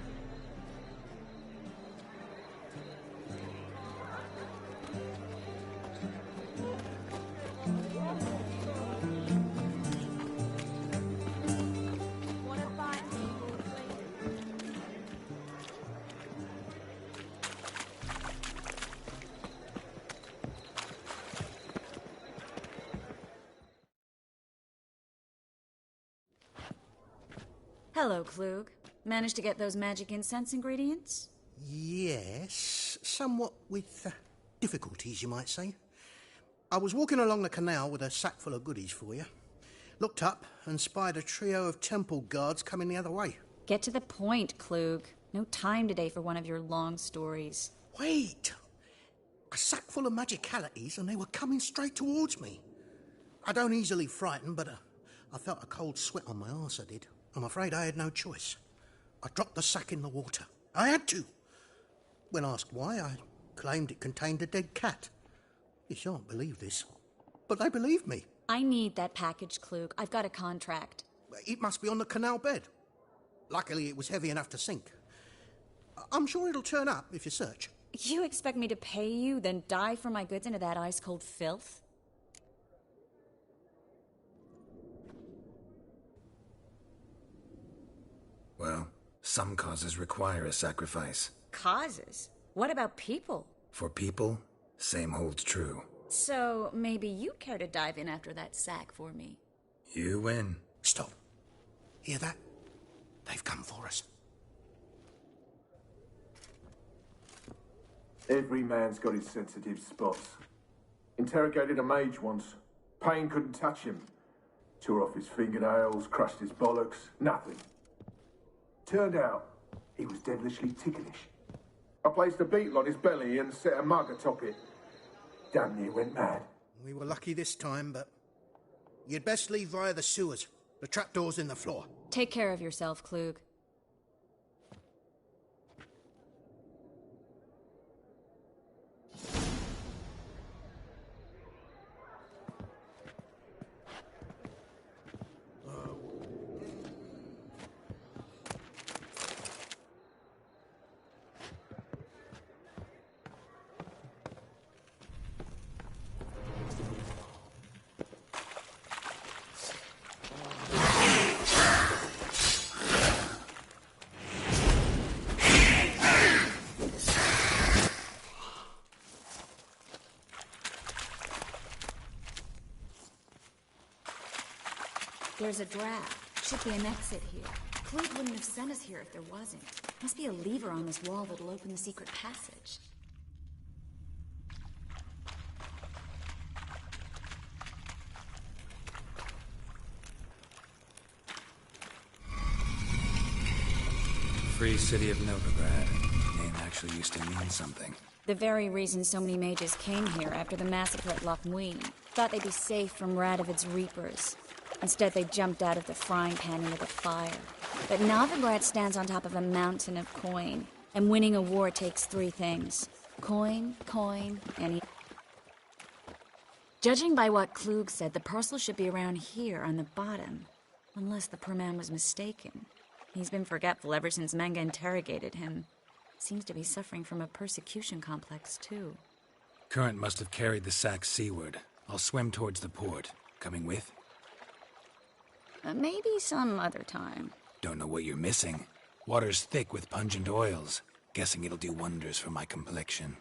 Hello, Klug. Managed to get those magic incense ingredients? Yes, somewhat with difficulties, you might say. I was walking along the canal with a sack full of goodies for you. Looked up and spied a trio of temple guards coming the other way. Get to the point, Klug. No time today for one of your long stories. Wait! A sack full of magicalities and they were coming straight towards me. I don't easily frighten, but I felt a cold sweat on my arse, I did. I'm afraid I had no choice. I dropped the sack in the water. I had to. When asked why, I claimed it contained a dead cat. You shan't believe this, but they believed me. I need that package, Klug. I've got a contract. It must be on the canal bed. Luckily, it was heavy enough to sink. I'm sure it'll turn up if you search. You expect me to pay you, then dive for my goods into that ice-cold filth? Well, some causes require a sacrifice. Causes? What about people? For people, same holds true. So maybe you'd care to dive in after that sack for me. You win. Stop. Hear that? They've come for us. Every man's got his sensitive spots. Interrogated a mage once. Pain couldn't touch him. Tore off his fingernails, crushed his bollocks, nothing. Turned out, he was devilishly ticklish. I placed a beetle on his belly and set a mug atop it. Damn near went mad. We were lucky this time, but you'd best leave via the sewers. The trapdoor's in the floor. Take care of yourself, Klug. There's a draft. Should be an exit here. Klug wouldn't have sent us here if there wasn't. Must be a lever on this wall that'll open the secret passage. Free City of Novigrad. Name actually used to mean something. The very reason so many mages came here after the massacre at Loch Muin. Thought they'd be safe from Radovid's reapers. Instead, they jumped out of the frying pan into the fire. But Novigrad stands on top of a mountain of coin, and winning a war takes three things. Coin, and... Judging by what Klug said, the parcel should be around here on the bottom. Unless the poor man was mistaken. He's been forgetful ever since Manga interrogated him. Seems to be suffering from a persecution complex, too. Current must have carried the sack seaward. I'll swim towards the port. Coming with? Maybe some other time. Don't know what you're missing. Water's thick with pungent oils. Guessing it'll do wonders for my complexion.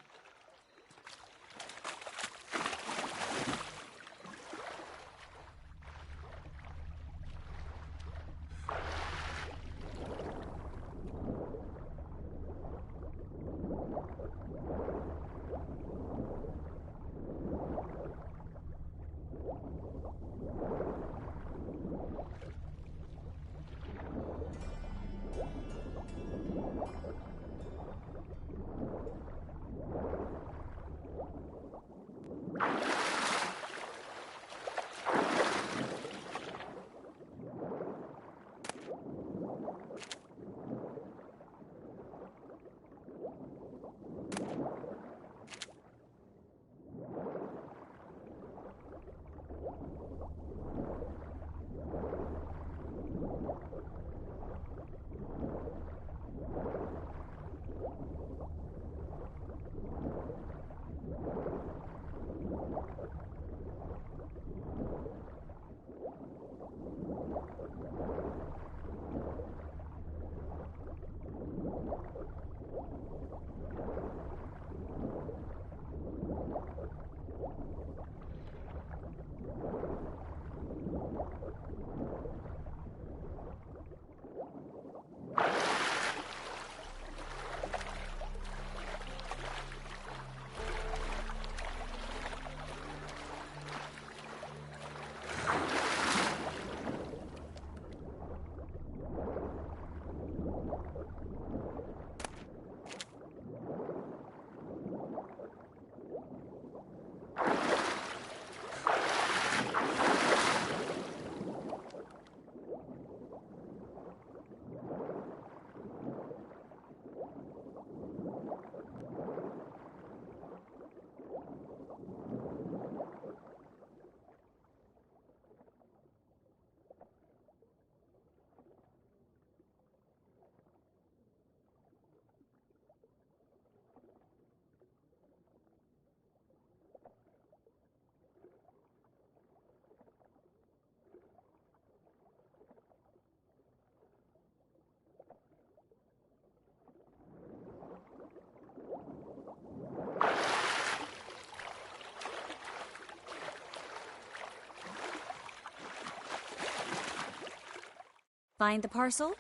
Find the parcel?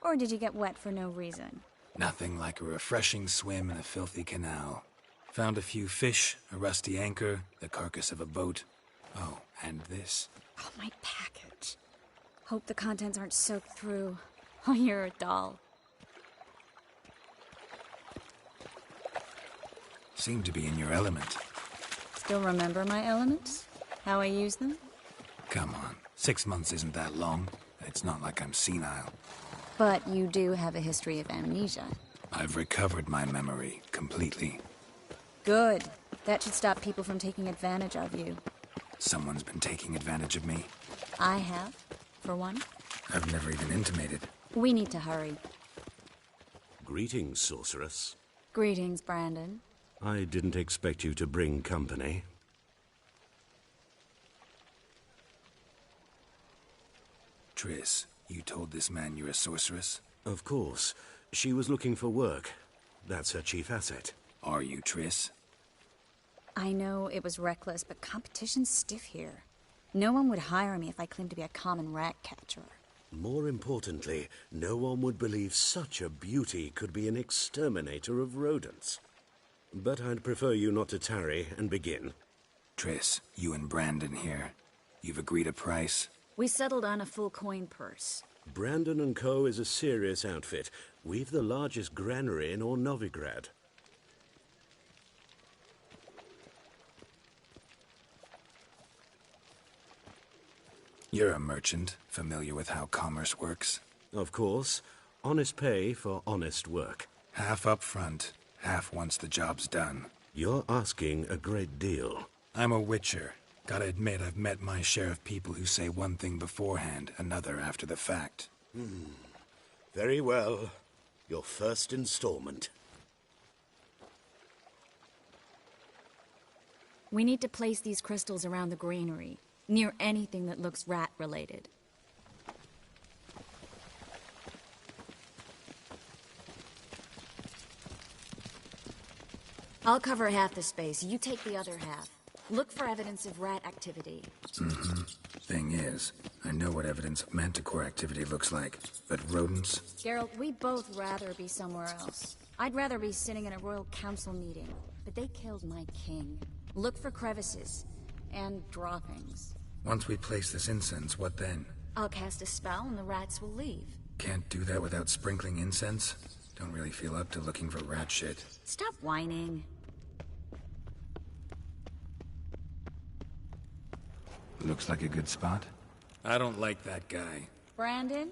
Or did you get wet for no reason? Nothing like a refreshing swim in a filthy canal. Found a few fish, a rusty anchor, the carcass of a boat. Oh, and this. Oh, my package. Hope the contents aren't soaked through. Oh, you're a doll. Seem to be in your element. Still remember my elements? How I use them? Come on, 6 months isn't that long. It's not like I'm senile. But you do have a history of amnesia. I've recovered my memory completely. Good. That should stop people from taking advantage of you. Someone's been taking advantage of me. I have, for one. I've never even intimated. We need to hurry. Greetings, sorceress. Greetings, Brandon. I didn't expect you to bring company. Triss, you told this man you're a sorceress? Of course. She was looking for work. That's her chief asset. Are you, Triss? I know it was reckless, but competition's stiff here. No one would hire me if I claimed to be a common rat catcher. More importantly, no one would believe such a beauty could be an exterminator of rodents. But I'd prefer you not to tarry and begin. Triss, you and Brandon here. You've agreed a price? We settled on a full coin purse. Brandon & Co. is a serious outfit. We've the largest granary in all Novigrad. You're a merchant, familiar with how commerce works? Of course. Honest pay for honest work. Half up front, half once the job's done. You're asking a great deal. I'm a witcher. Gotta admit, I've met my share of people who say one thing beforehand, another after the fact. Very well. Your first installment. We need to place these crystals around the granary, near anything that looks rat-related. I'll cover half the space, you take the other half. Look for evidence of rat activity. Thing is, I know what evidence of manticore activity looks like, but rodents? Geralt, we'd both rather be somewhere else. I'd rather be sitting in a royal council meeting, but they killed my king. Look for crevices, and droppings. Once we place this incense, what then? I'll cast a spell and the rats will leave. Can't do that without sprinkling incense? Don't really feel up to looking for rat shit. Stop whining. Looks like a good spot. I don't like that guy. Brandon?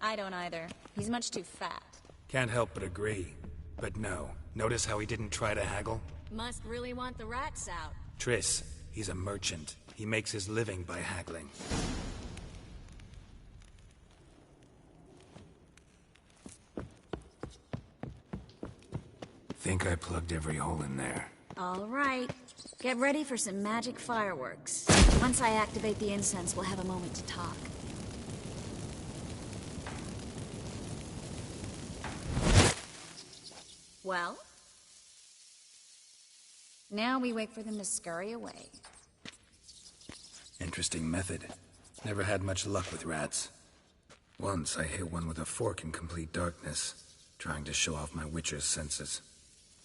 I don't either. He's much too fat. Can't help but agree. But no, notice how he didn't try to haggle? Must really want the rats out. Triss, he's a merchant. He makes his living by haggling. Think I plugged every hole in there. All right. Get ready for some magic fireworks. Once I activate the incense, we'll have a moment to talk. Well? Now we wait for them to scurry away. Interesting method. Never had much luck with rats. Once I hit one with a fork in complete darkness, trying to show off my witcher's senses.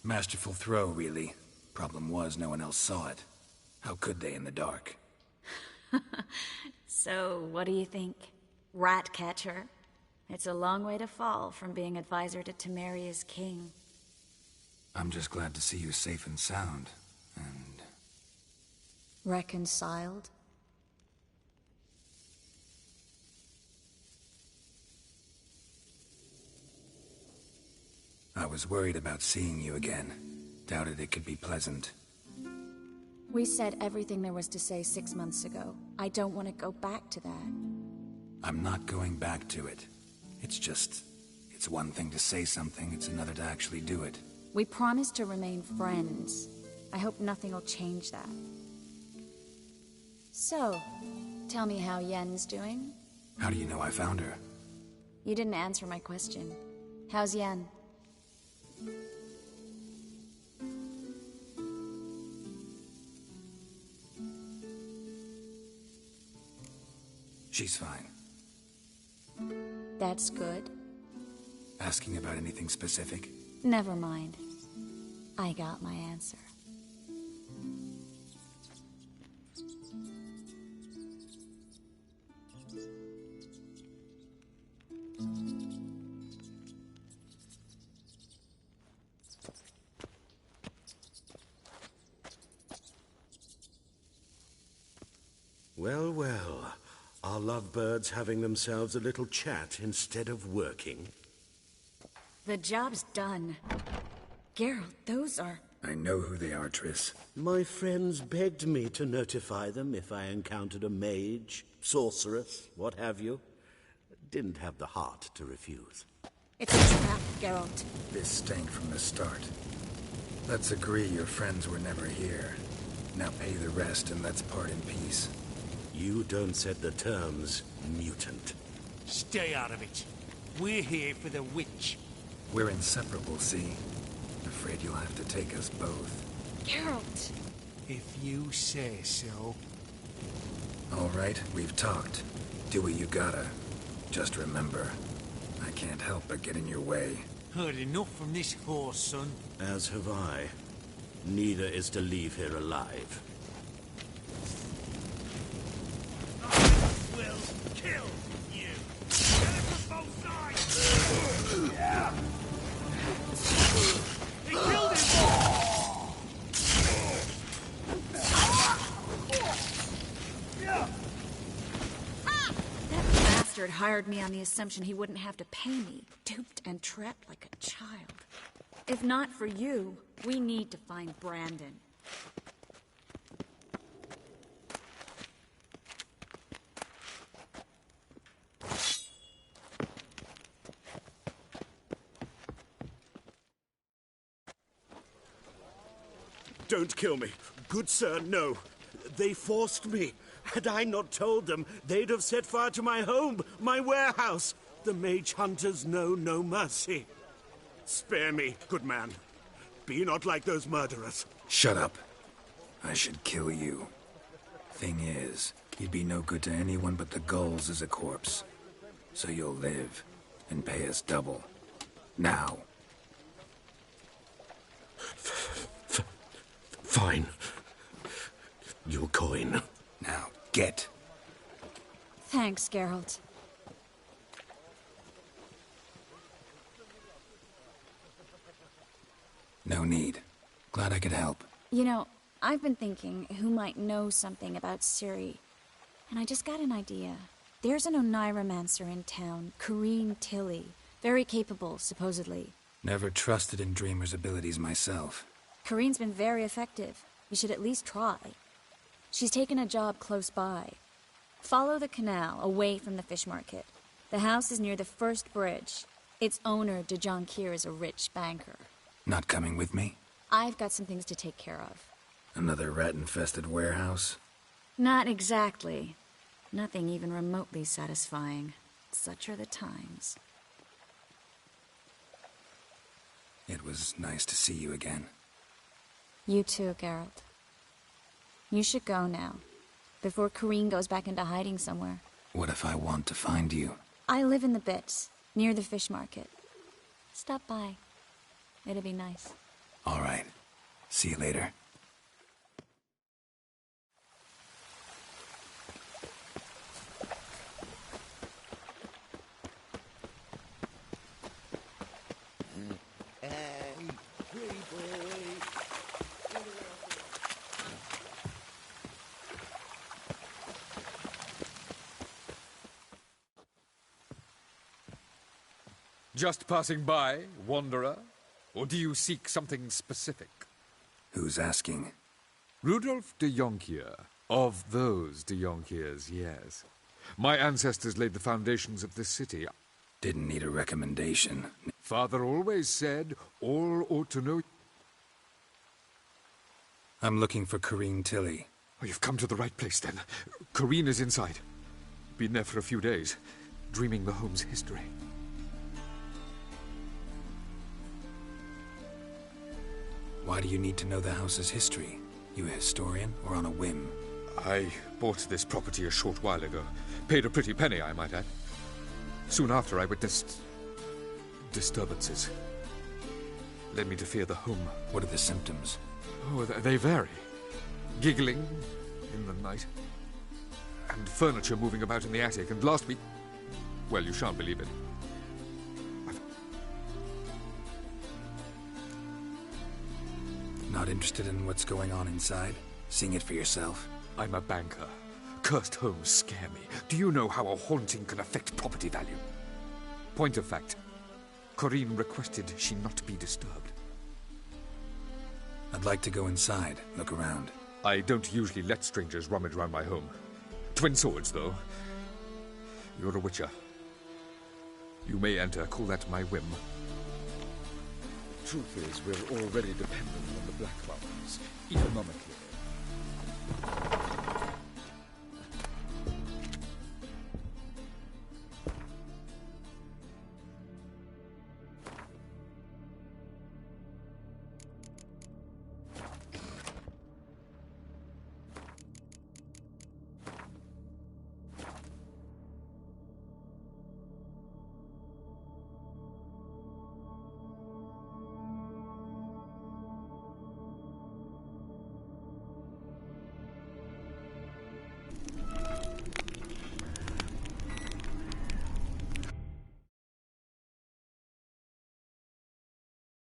Masterful throw, really. Problem was, no one else saw it. How could they in the dark? So, what do you think? Rat catcher? It's a long way to fall from being advisor to Temeria's king. I'm just glad to see you safe and sound, and... Reconciled? I was worried about seeing you again. Doubted it could be pleasant. We said everything there was to say 6 months ago. I don't want to go back to that. I'm not going back to it. It's just... It's one thing to say something, it's another to actually do it. We promised to remain friends. I hope nothing will change that. So, tell me how Yen's doing? How do you know I found her? You didn't answer my question. How's Yen? She's fine. That's good. Asking about anything specific? Never mind. I got my answer. Well, well. Are lovebirds having themselves a little chat instead of working? The job's done. Geralt, those are... I know who they are, Triss. My friends begged me to notify them if I encountered a mage, sorceress, what have you. Didn't have the heart to refuse. It's a trap, Geralt. This stank from the start. Let's agree your friends were never here. Now pay the rest and let's part in peace. You don't set the terms, mutant. Stay out of it. We're here for the witch. We're inseparable, see? Afraid you'll have to take us both. Geralt! If you say so. All right, we've talked. Do what you gotta. Just remember, I can't help but get in your way. Heard enough from this horse, son. As have I. Neither is to leave here alive. Will kill you. Get it from both sides. Yeah. He killed him. That bastard hired me on the assumption he wouldn't have to pay me. Duped and trapped like a child. If not for you, we need to find Brandon. Don't kill me. Good sir, no. They forced me. Had I not told them, they'd have set fire to my home, my warehouse. The mage hunters know no mercy. Spare me, good man. Be not like those murderers. Shut up. I should kill you. Thing is, you'd be no good to anyone but the gulls as a corpse. So you'll live and pay us double. Now. Fine. Your coin. Now, get. Thanks, Geralt. No need. Glad I could help. You know, I've been thinking who might know something about Ciri. And I just got an idea. There's an Oneiromancer in town, Corrine Tilly. Very capable, supposedly. Never trusted in Dreamer's abilities myself. Corrine's been very effective. We should at least try. She's taken a job close by. Follow the canal, away from the fish market. The house is near the first bridge. Its owner, de Jonquière, is a rich banker. Not coming with me? I've got some things to take care of. Another rat-infested warehouse? Not exactly. Nothing even remotely satisfying. Such are the times. It was nice to see you again. You too, Geralt. You should go now, before Corrine goes back into hiding somewhere. What if I want to find you? I live in the Bits, near the fish market. Stop by. It'd be nice. All right. See you later. Just passing by, wanderer? Or do you seek something specific? Who's asking? Rudolf de Jonquière. Of those de Jonquières, yes. My ancestors laid the foundations of this city. Didn't need a recommendation. Father always said, all ought to know... I'm looking for Corrine Tilly. Oh, you've come to the right place, then. Corrine is inside. Been there for a few days, dreaming the home's history. Why do you need to know the house's history? You a historian, or on a whim? I bought this property a short while ago. Paid a pretty penny, I might add. Soon after, I witnessed disturbances. Led me to fear the home. What are the symptoms? Oh, they vary. Giggling in the night, and furniture moving about in the attic, and last week... Well, you shan't believe it. Not interested in what's going on inside? Seeing it for yourself? I'm a banker. Cursed homes scare me. Do you know how a haunting can affect property value? Point of fact, Corinne requested she not be disturbed. I'd like to go inside, look around. I don't usually let strangers rummage around my home. Twin swords, though. You're a witcher. You may enter, call that my whim. Truth is, we're already dependent on the Black Mountains, economically.